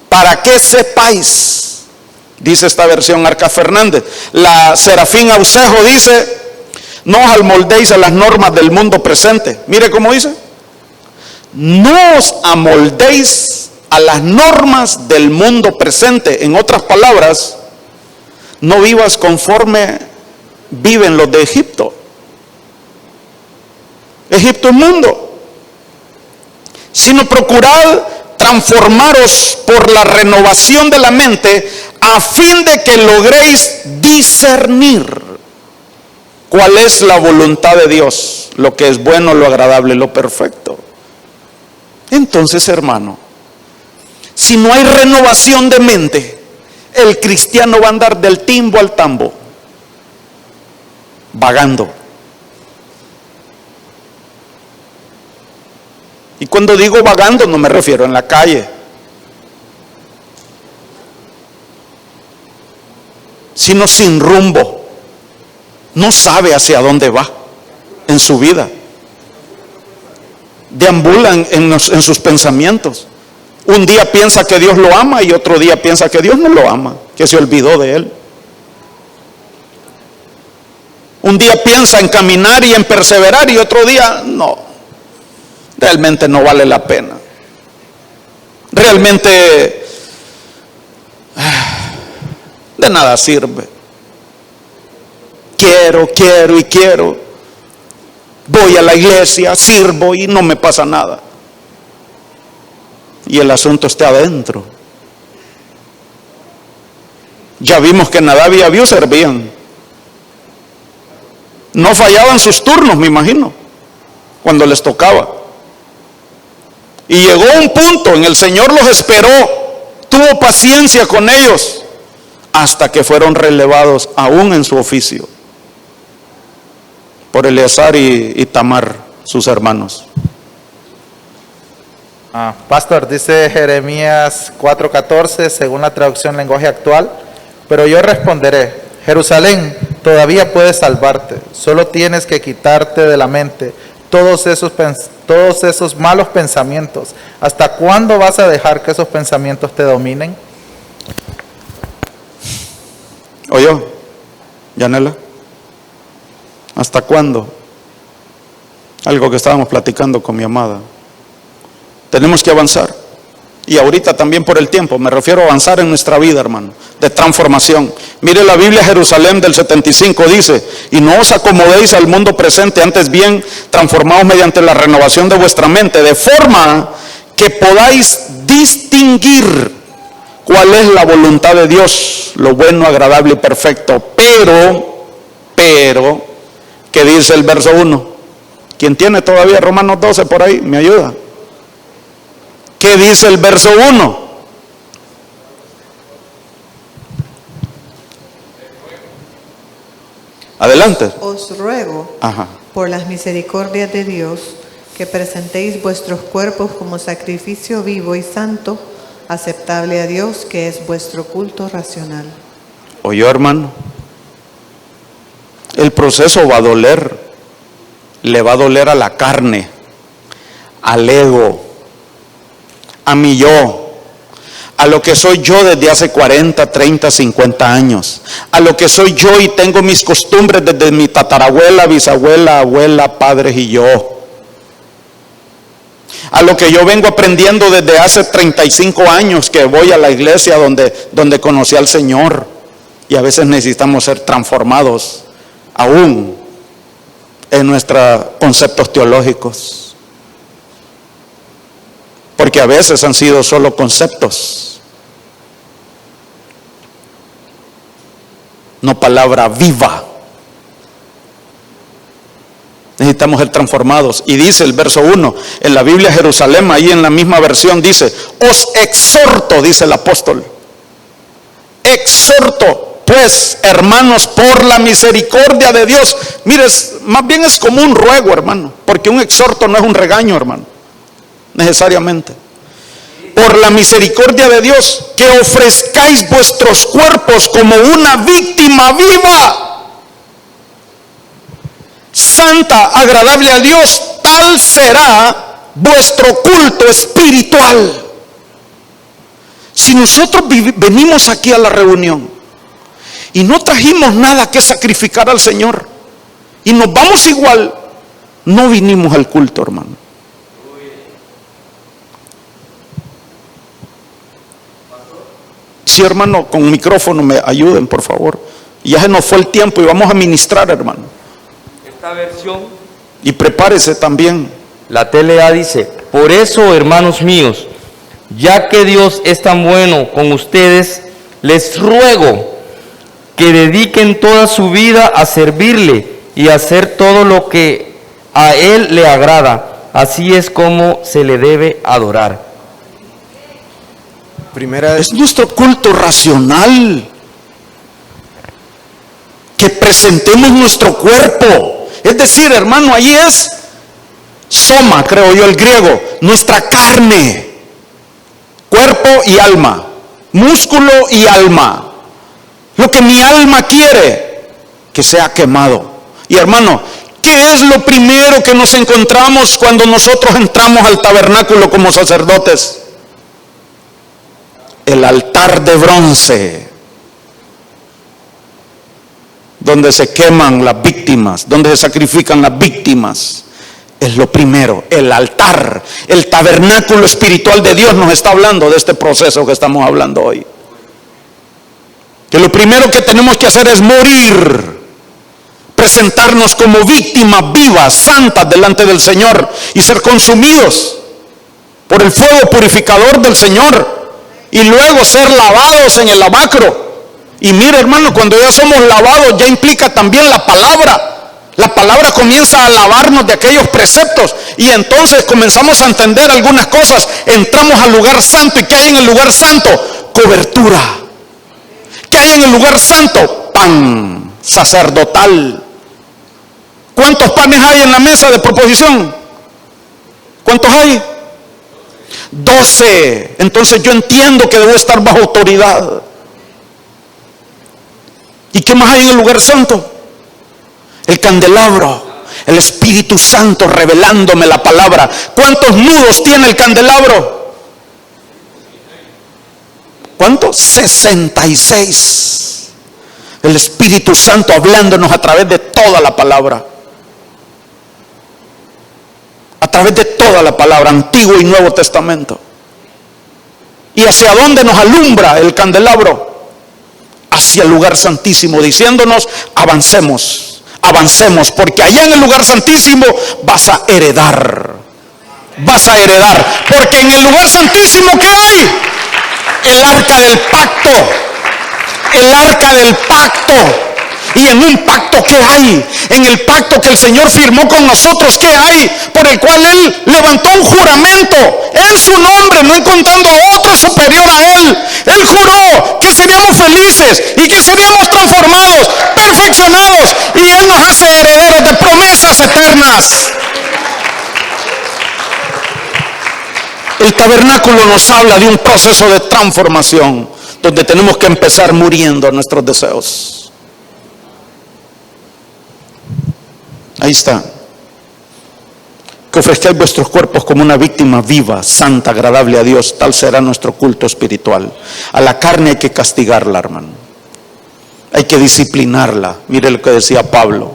Para que sepáis. Dice esta versión Arca Fernández. La Serafín Aucejo dice, no os amoldéis a las normas del mundo presente. Mire cómo dice, no os amoldéis a las normas del mundo presente. En otras palabras, no vivas conforme viven los de Egipto. Egipto es mundo. Sino procurad transformaros por la renovación de la mente, a fin de que logréis discernir cuál es la voluntad de Dios, lo que es bueno, lo agradable, lo perfecto. Entonces, hermano, si no hay renovación de mente, el cristiano va a andar del timbo al tambo, vagando. Y cuando digo vagando, no me refiero en la calle, sino sin rumbo. No sabe hacia dónde va en su vida. Deambulan en sus pensamientos. Un día piensa que Dios lo ama y otro día piensa que Dios no lo ama, que se olvidó de él. Un día piensa en caminar y en perseverar y otro día no. Realmente no vale la pena. Realmente de nada sirve. Quiero y quiero. Voy a la iglesia, sirvo y no me pasa nada. Y el asunto está adentro. Ya vimos que Nadab y Abiú servían. No fallaban sus turnos, me imagino, cuando les tocaba. Y llegó un punto en el Señor los esperó, tuvo paciencia con ellos, hasta que fueron relevados aún en su oficio por Eleazar y Tamar, sus hermanos. Pastor, dice Jeremías 4:14, según la traducción lenguaje actual, pero yo responderé, Jerusalén, todavía puedes salvarte, solo tienes que quitarte de la mente todos esos malos pensamientos. ¿Hasta cuándo vas a dejar que esos pensamientos te dominen? ¿Oyó, Yanela? ¿Hasta cuándo? Algo que estábamos platicando con mi amada. Tenemos que avanzar. Y ahorita también por el tiempo, me refiero a avanzar en nuestra vida, hermano, de transformación. Mire la Biblia Jerusalén del 75 dice, y no os acomodéis al mundo presente, antes bien transformaos mediante la renovación de vuestra mente, de forma que podáis distinguir cuál es la voluntad de Dios, lo bueno, agradable y perfecto. Pero, ¿qué dice el verso 1? ¿Quién tiene todavía Romanos 12 por ahí? ¿Me ayuda? ¿Qué dice el verso 1? Adelante. Os ruego, Ajá. por las misericordias de Dios, que presentéis vuestros cuerpos como sacrificio vivo y santo, aceptable a Dios, que es vuestro culto racional. ¿Oyó, hermano? el proceso va a doler. Le va a doler a la carne, al ego, a mi yo, a lo que soy yo desde hace 40, 30, 50 años, a lo que soy yo y tengo mis costumbres desde mi tatarabuela, bisabuela, abuela, padres y yo, a lo que yo vengo aprendiendo desde hace 35 años que voy a la iglesia donde conocí al Señor, y a veces necesitamos ser transformados aún en nuestros conceptos teológicos, porque a veces han sido solo conceptos, no palabra viva. Necesitamos ser transformados. Y dice el verso 1 en la Biblia Jerusalén, ahí en la misma versión dice: os exhorto, dice el apóstol, exhorto pues, hermanos, por la misericordia de Dios. Mire, más bien es como un ruego, hermano, porque un exhorto no es un regaño, hermano, necesariamente. Por la misericordia de Dios, que ofrezcáis vuestros cuerpos como una víctima viva, santa, agradable a Dios, tal será vuestro culto espiritual. Si nosotros venimos aquí a la reunión y no trajimos nada que sacrificar al Señor y nos vamos igual, no vinimos al culto, hermano. Sí, hermano, con micrófono me ayuden, por favor. Ya se nos fue el tiempo y vamos a ministrar, hermano. Esta versión, y prepárese también. la TLA dice: por eso, hermanos míos, ya que Dios es tan bueno con ustedes, les ruego que dediquen toda su vida a servirle y a hacer todo lo que a Él le agrada. Así es como se le debe adorar. Es nuestro culto racional, que presentemos nuestro cuerpo. Es decir, hermano, ahí es soma, creo yo, el griego, nuestra carne, cuerpo y alma, músculo y alma. Lo que mi alma quiere, que sea quemado. Y hermano, ¿qué es lo primero que nos encontramos cuando nosotros entramos al tabernáculo como sacerdotes? El altar de bronce, donde se queman las víctimas, donde se sacrifican las víctimas. Es lo primero, el altar, el tabernáculo espiritual de Dios nos está hablando de este proceso que estamos hablando hoy. Que lo primero que tenemos que hacer es morir, presentarnos como víctimas vivas, santas delante del Señor y ser consumidos por el fuego purificador del Señor y luego ser lavados en el lavacro. Y mire, hermano, cuando ya somos lavados ya implica también la palabra. La palabra comienza a lavarnos de aquellos preceptos y entonces comenzamos a entender algunas cosas. Entramos al lugar santo. ¿Y qué hay en el lugar santo? Cobertura. ¿Qué hay en el lugar santo? Pan sacerdotal. ¿Cuántos panes hay en la mesa de proposición? ¿Cuántos hay? 12. Entonces yo entiendo que debo estar bajo autoridad. ¿Y qué más hay en el lugar santo? El candelabro, el Espíritu Santo revelándome la palabra. ¿Cuántos nudos tiene el candelabro? ¿Cuántos? 66. El Espíritu Santo hablándonos a través de toda la palabra. A través de toda la palabra, Antiguo y Nuevo Testamento. ¿Y hacia dónde nos alumbra el candelabro? Hacia el lugar santísimo, diciéndonos: avancemos, avancemos, porque allá en el lugar santísimo vas a heredar. Vas a heredar, porque en el lugar santísimo, ¿qué hay? El arca del pacto. El arca del pacto. Y en un pacto, ¿qué hay? En el pacto que el Señor firmó con nosotros, ¿qué hay? Por el cual Él levantó un juramento en su nombre, no encontrando a otro superior a Él. Él juró que seríamos felices y que seríamos transformados, perfeccionados, y Él nos hace herederos de promesas eternas. El tabernáculo nos habla de un proceso de transformación, donde tenemos que empezar muriendo a nuestros deseos. Ahí está. Que ofrezcáis vuestros cuerpos como una víctima viva, santa, agradable a Dios. Tal será nuestro culto espiritual. A la carne hay que castigarla, hermano. Hay que disciplinarla. Mire lo que decía Pablo.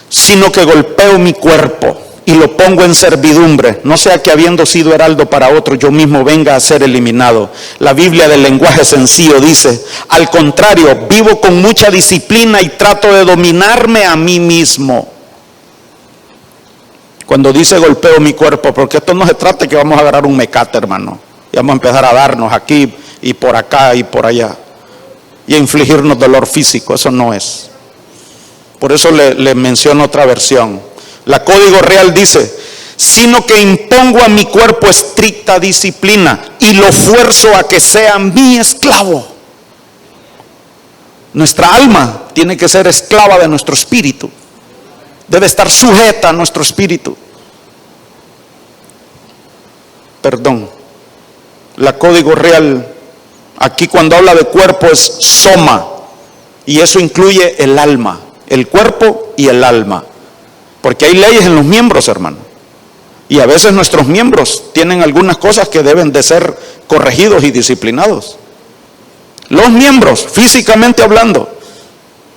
Sino que golpeo mi cuerpo y lo pongo en servidumbre, no sea que habiendo sido heraldo para otro, yo mismo venga a ser eliminado. La Biblia del lenguaje sencillo dice, al contrario, vivo con mucha disciplina y trato de dominarme a mí mismo. Cuando dice golpeo mi cuerpo, porque esto no se trata de que vamos a agarrar un mecate, hermano, y vamos a empezar a darnos aquí y por acá y por allá, y a infligirnos dolor físico, eso no es. Por eso le menciono otra versión. La Código Real dice, sino que impongo a mi cuerpo estricta disciplina y lo fuerzo a que sea mi esclavo. Nuestra alma tiene que ser esclava de nuestro espíritu. Debe estar sujeta a nuestro espíritu. Perdón. La Código Real, aquí cuando habla de cuerpo es soma, y eso incluye el alma, el cuerpo y el alma. Porque hay leyes en los miembros, hermano. Y a veces nuestros miembros tienen algunas cosas que deben de ser corregidos y disciplinados. Los miembros, físicamente hablando.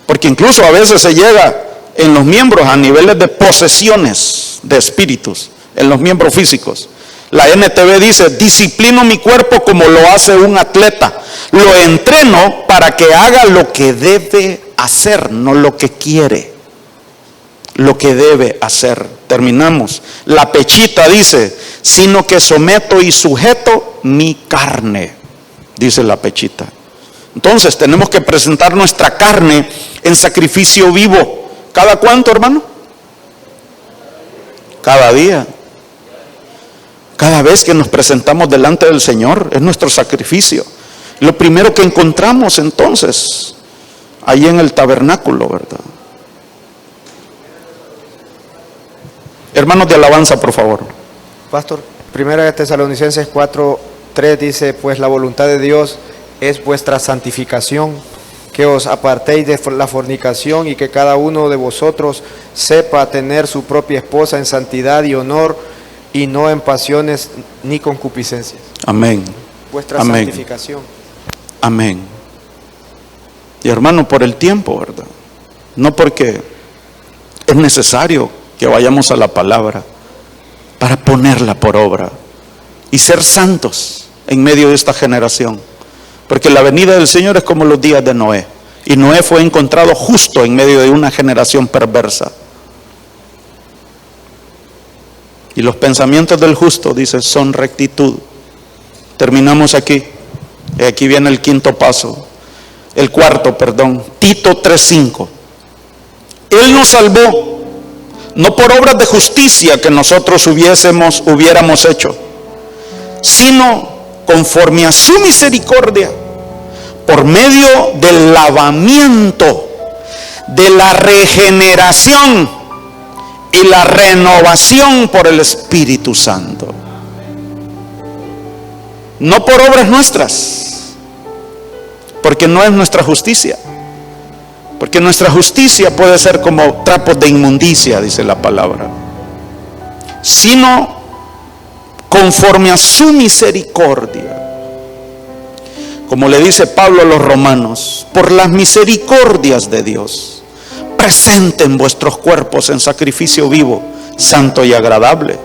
Porque incluso a veces se llega en los miembros a niveles de posesiones de espíritus, en los miembros físicos. La NTV dice, disciplino mi cuerpo como lo hace un atleta. Lo entreno para que haga lo que debe hacer, no lo que quiere. Lo que debe hacer. Terminamos. La Pechita dice, sino que someto y sujeto mi carne, dice la Pechita. Entonces tenemos que presentar nuestra carne en sacrificio vivo. ¿Cada cuánto, hermano? Cada día. Cada vez que nos presentamos delante del Señor es nuestro sacrificio. Lo primero que encontramos entonces ahí en el tabernáculo, ¿verdad? Hermanos de alabanza, por favor. Pastor, 1 Tesalonicenses 4:3 dice, pues la voluntad de Dios es vuestra santificación, que os apartéis de la fornicación y que cada uno de vosotros sepa tener su propia esposa en santidad y honor y no en pasiones ni concupiscencias. Amén. Vuestra Amén. santificación. Amén. Y hermano, por el tiempo, ¿verdad? No porque es necesario que vayamos a la palabra para ponerla por obra y ser santos en medio de esta generación. Porque la venida del Señor es como los días de Noé. Y Noé fue encontrado justo en medio de una generación perversa. Y los pensamientos del justo, dice, son rectitud. Terminamos aquí. Y aquí viene el cuarto, Tito 3:5. Él nos salvó, no por obras de justicia que nosotros hubiéramos hecho, sino conforme a su misericordia, por medio del lavamiento, de la regeneración y la renovación por el Espíritu Santo. No por obras nuestras, porque no es nuestra justicia. Porque nuestra justicia puede ser como trapos de inmundicia, dice la palabra, sino conforme a su misericordia. Como le dice Pablo a los romanos, por las misericordias de Dios, presenten vuestros cuerpos en sacrificio vivo, santo y agradable.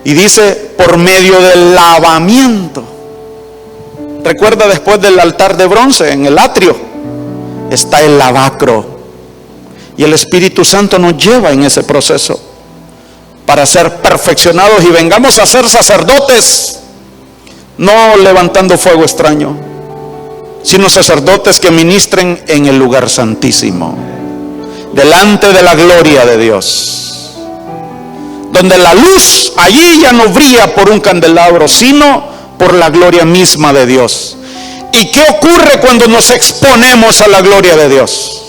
Y dice, por medio del lavamiento. Recuerda, después del altar de bronce, en el atrio está el lavacro, y el Espíritu Santo nos lleva en ese proceso para ser perfeccionados y vengamos a ser sacerdotes, no levantando fuego extraño, sino sacerdotes que ministren en el lugar santísimo, delante de la gloria de Dios, donde la luz allí ya no brilla por un candelabro, sino por la gloria misma de Dios. ¿Y qué ocurre cuando nos exponemos a la gloria de Dios?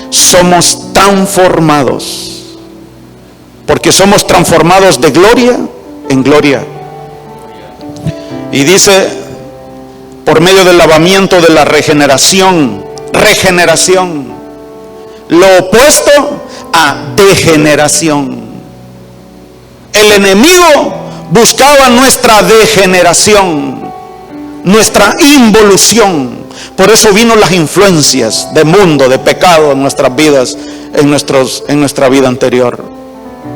Somos transformados, porque somos transformados de gloria en gloria. Y dice, por medio del lavamiento de la regeneración. Lo opuesto a degeneración. El enemigo buscaba nuestra degeneración, nuestra involución. Por eso vino las influencias de mundo, de pecado en nuestras vidas, en nuestra vida anterior.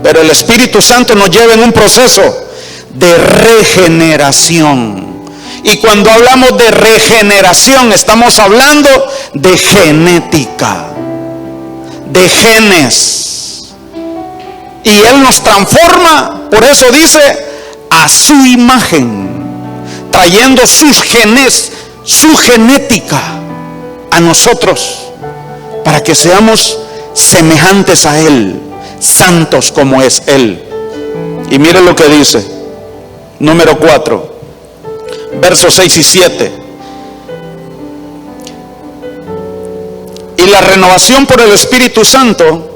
Pero el Espíritu Santo nos lleva en un proceso de regeneración. Y cuando hablamos de regeneración, estamos hablando de genética, de genes. Y Él nos transforma, por eso dice, a su imagen, trayendo sus genes, su genética a nosotros, para que seamos semejantes a Él, santos como es Él. Y mire lo que dice, número 4, versos 6 y 7. Y la renovación por el Espíritu Santo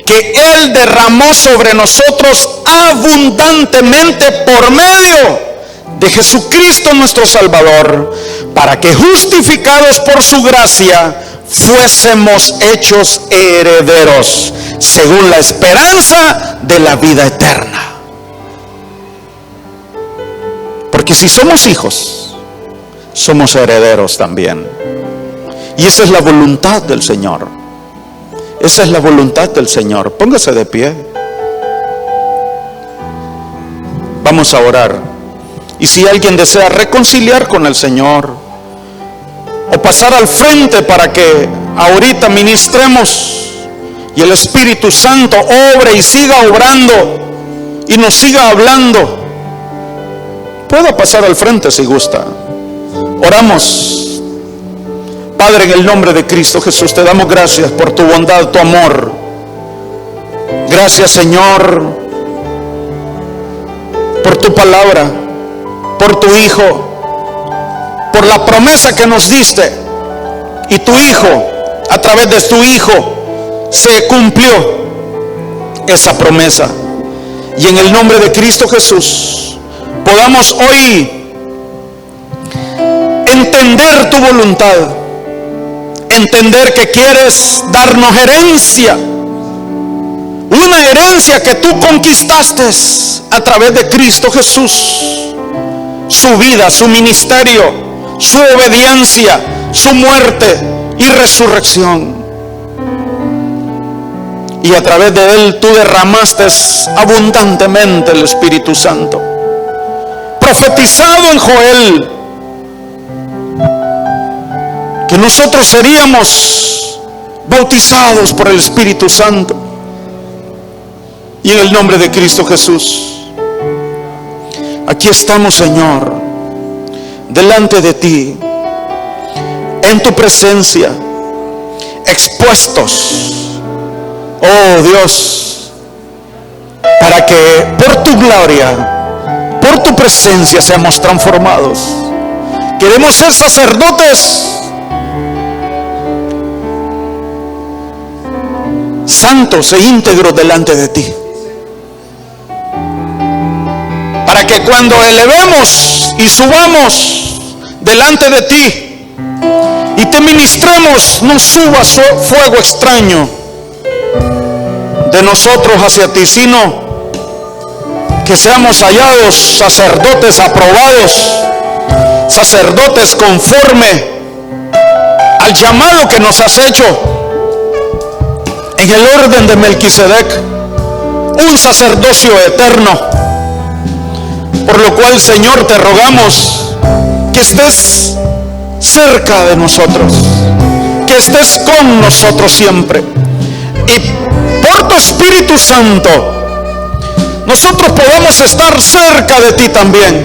que Él derramó sobre nosotros abundantemente por medio de Jesucristo nuestro Salvador, para que justificados por su gracia fuésemos hechos herederos según la esperanza de la vida eterna. Porque si somos hijos, somos herederos también. Y esa es la voluntad del Señor. Esa es la voluntad del Señor. Póngase de pie. Vamos a orar. Y si alguien desea reconciliar con el Señor, o pasar al frente para que ahorita ministremos y el Espíritu Santo obre y siga obrando y nos siga hablando, pueda pasar al frente si gusta. Oramos. Padre, en el nombre de Cristo Jesús, te damos gracias por tu bondad, tu amor. Gracias, Señor, por tu palabra, por tu Hijo, por la promesa que nos diste. Y tu Hijo, a través de tu Hijo, se cumplió esa promesa. Y en el nombre de Cristo Jesús, podamos hoy entender tu voluntad, entender que quieres darnos herencia, una herencia que tú conquistaste a través de Cristo Jesús, su vida, su ministerio, su obediencia, su muerte y resurrección. Y a través de Él tú derramaste abundantemente el Espíritu Santo, profetizado en Joel, que nosotros seríamos bautizados por el Espíritu Santo. Y en el nombre de Cristo Jesús, aquí estamos, Señor, delante de ti, en tu presencia, expuestos, oh Dios, para que por tu gloria, por tu presencia seamos transformados. Queremos ser sacerdotes santos e íntegros delante de ti, para que cuando elevemos y subamos delante de ti y te ministremos, no suba fuego extraño de nosotros hacia ti, sino que seamos hallados sacerdotes aprobados, sacerdotes conforme al llamado que nos has hecho en el orden de Melquisedec, un sacerdocio eterno. Por lo cual, Señor, te rogamos que estés cerca de nosotros, que estés con nosotros siempre, y por tu Espíritu Santo nosotros podamos estar cerca de ti también,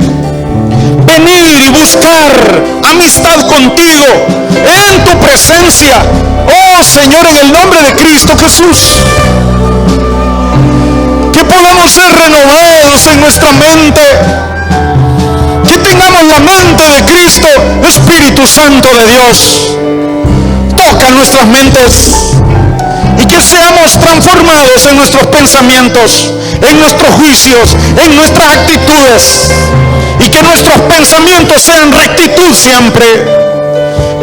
venir y buscar amistad contigo en tu presencia, oh Señor, en el nombre de Cristo Jesús. Que podamos ser renovados en nuestra mente, que tengamos la mente de Cristo. Espíritu Santo de Dios, toca nuestras mentes y que seamos transformados en nuestros pensamientos, en nuestros juicios, en nuestras actitudes, y que nuestros pensamientos sean rectitud siempre,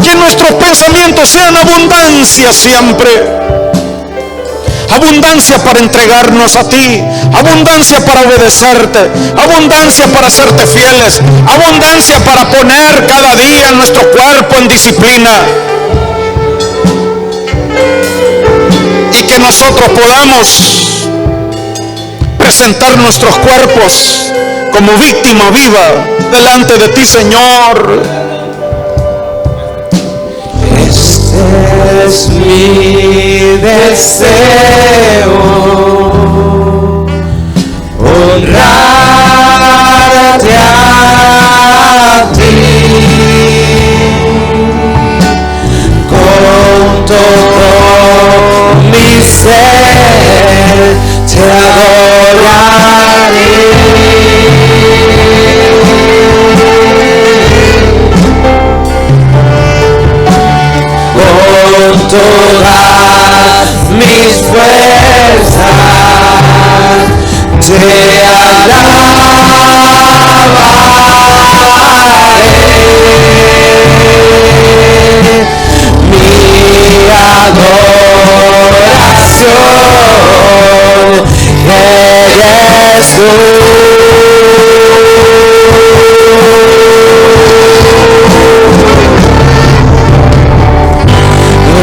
que nuestros pensamientos sean abundancia siempre. abundancia para entregarnos a ti, abundancia para obedecerte, abundancia para serte fieles, abundancia para poner cada día nuestro cuerpo en disciplina. Y que nosotros podamos presentar nuestros cuerpos como víctima viva delante de ti, Señor. Este es mi deseo, honrarte a ti con todo mi ser, te adoraré. Con todas mis fuerzas te alabaré. Mi adoración eres tú.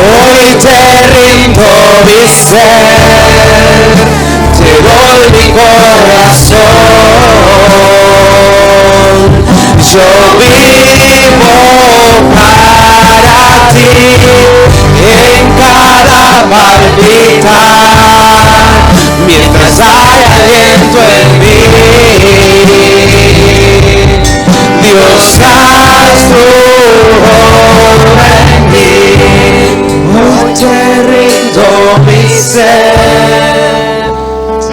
Hoy te rindo mi ser, te doy mi corazón. Yo vivo para ti, en cada palpitar, mientras hay aliento en mí. Dios, haz tu obra en mí. Hoy te rindo mi ser,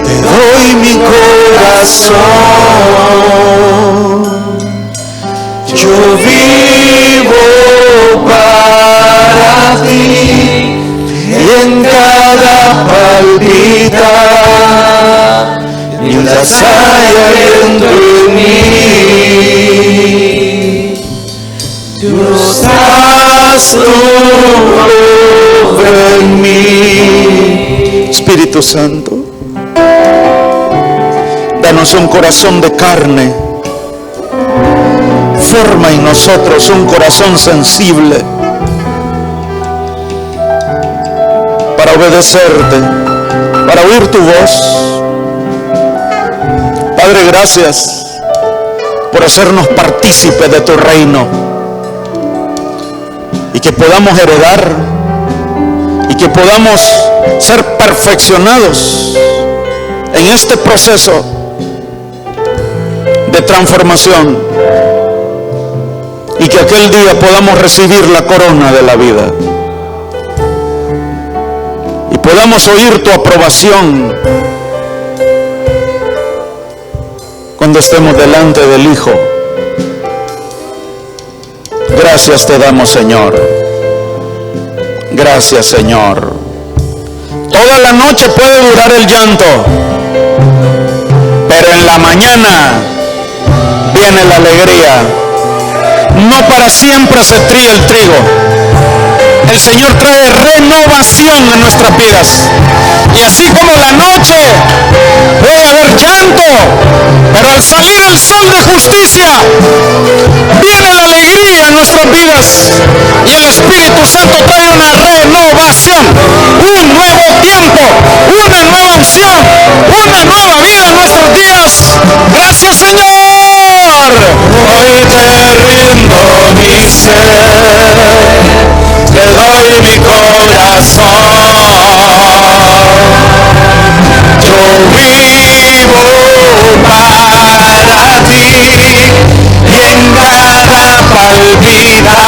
te doy mi corazón. Yo vivo para ti, en cada palpitar, mientras hay aliento en mí. Dios, haz tu obra en mí. Espíritu Santo, danos un corazón de carne, forma en nosotros un corazón sensible para obedecerte, para oír tu voz. Padre, gracias por hacernos partícipes de tu reino y que podamos heredar y que podamos ser perfeccionados en este proceso de transformación y que aquel día podamos recibir la corona de la vida y podamos oír tu aprobación cuando estemos delante del Hijo. Gracias te damos, Señor. Gracias, Señor. Toda la noche puede durar el llanto, pero en la mañana viene la alegría. No para siempre se trilla el trigo. El Señor trae renovación en nuestras vidas. Y así como la noche puede haber llanto, pero al salir el sol de justicia, viene la alegría en nuestras vidas. Y el Espíritu Santo trae una renovación, un nuevo tiempo, una nueva unción, una nueva vida en nuestros días. Gracias, Señor. Hoy te rindo mi ser, te doy mi corazón. Yo vivo para ti y en cada palpitar,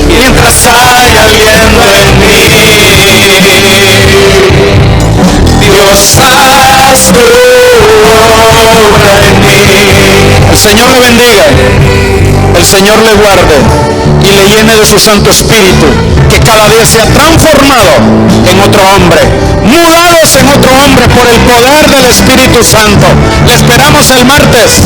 mientras hay aliento en mí. Dios, haz tu obra en mí. El Señor le bendiga, el Señor le guarde y le llene de su Santo Espíritu, que cada día sea transformado en otro hombre, mudados en otro hombre por el poder del Espíritu Santo. Le esperamos el martes.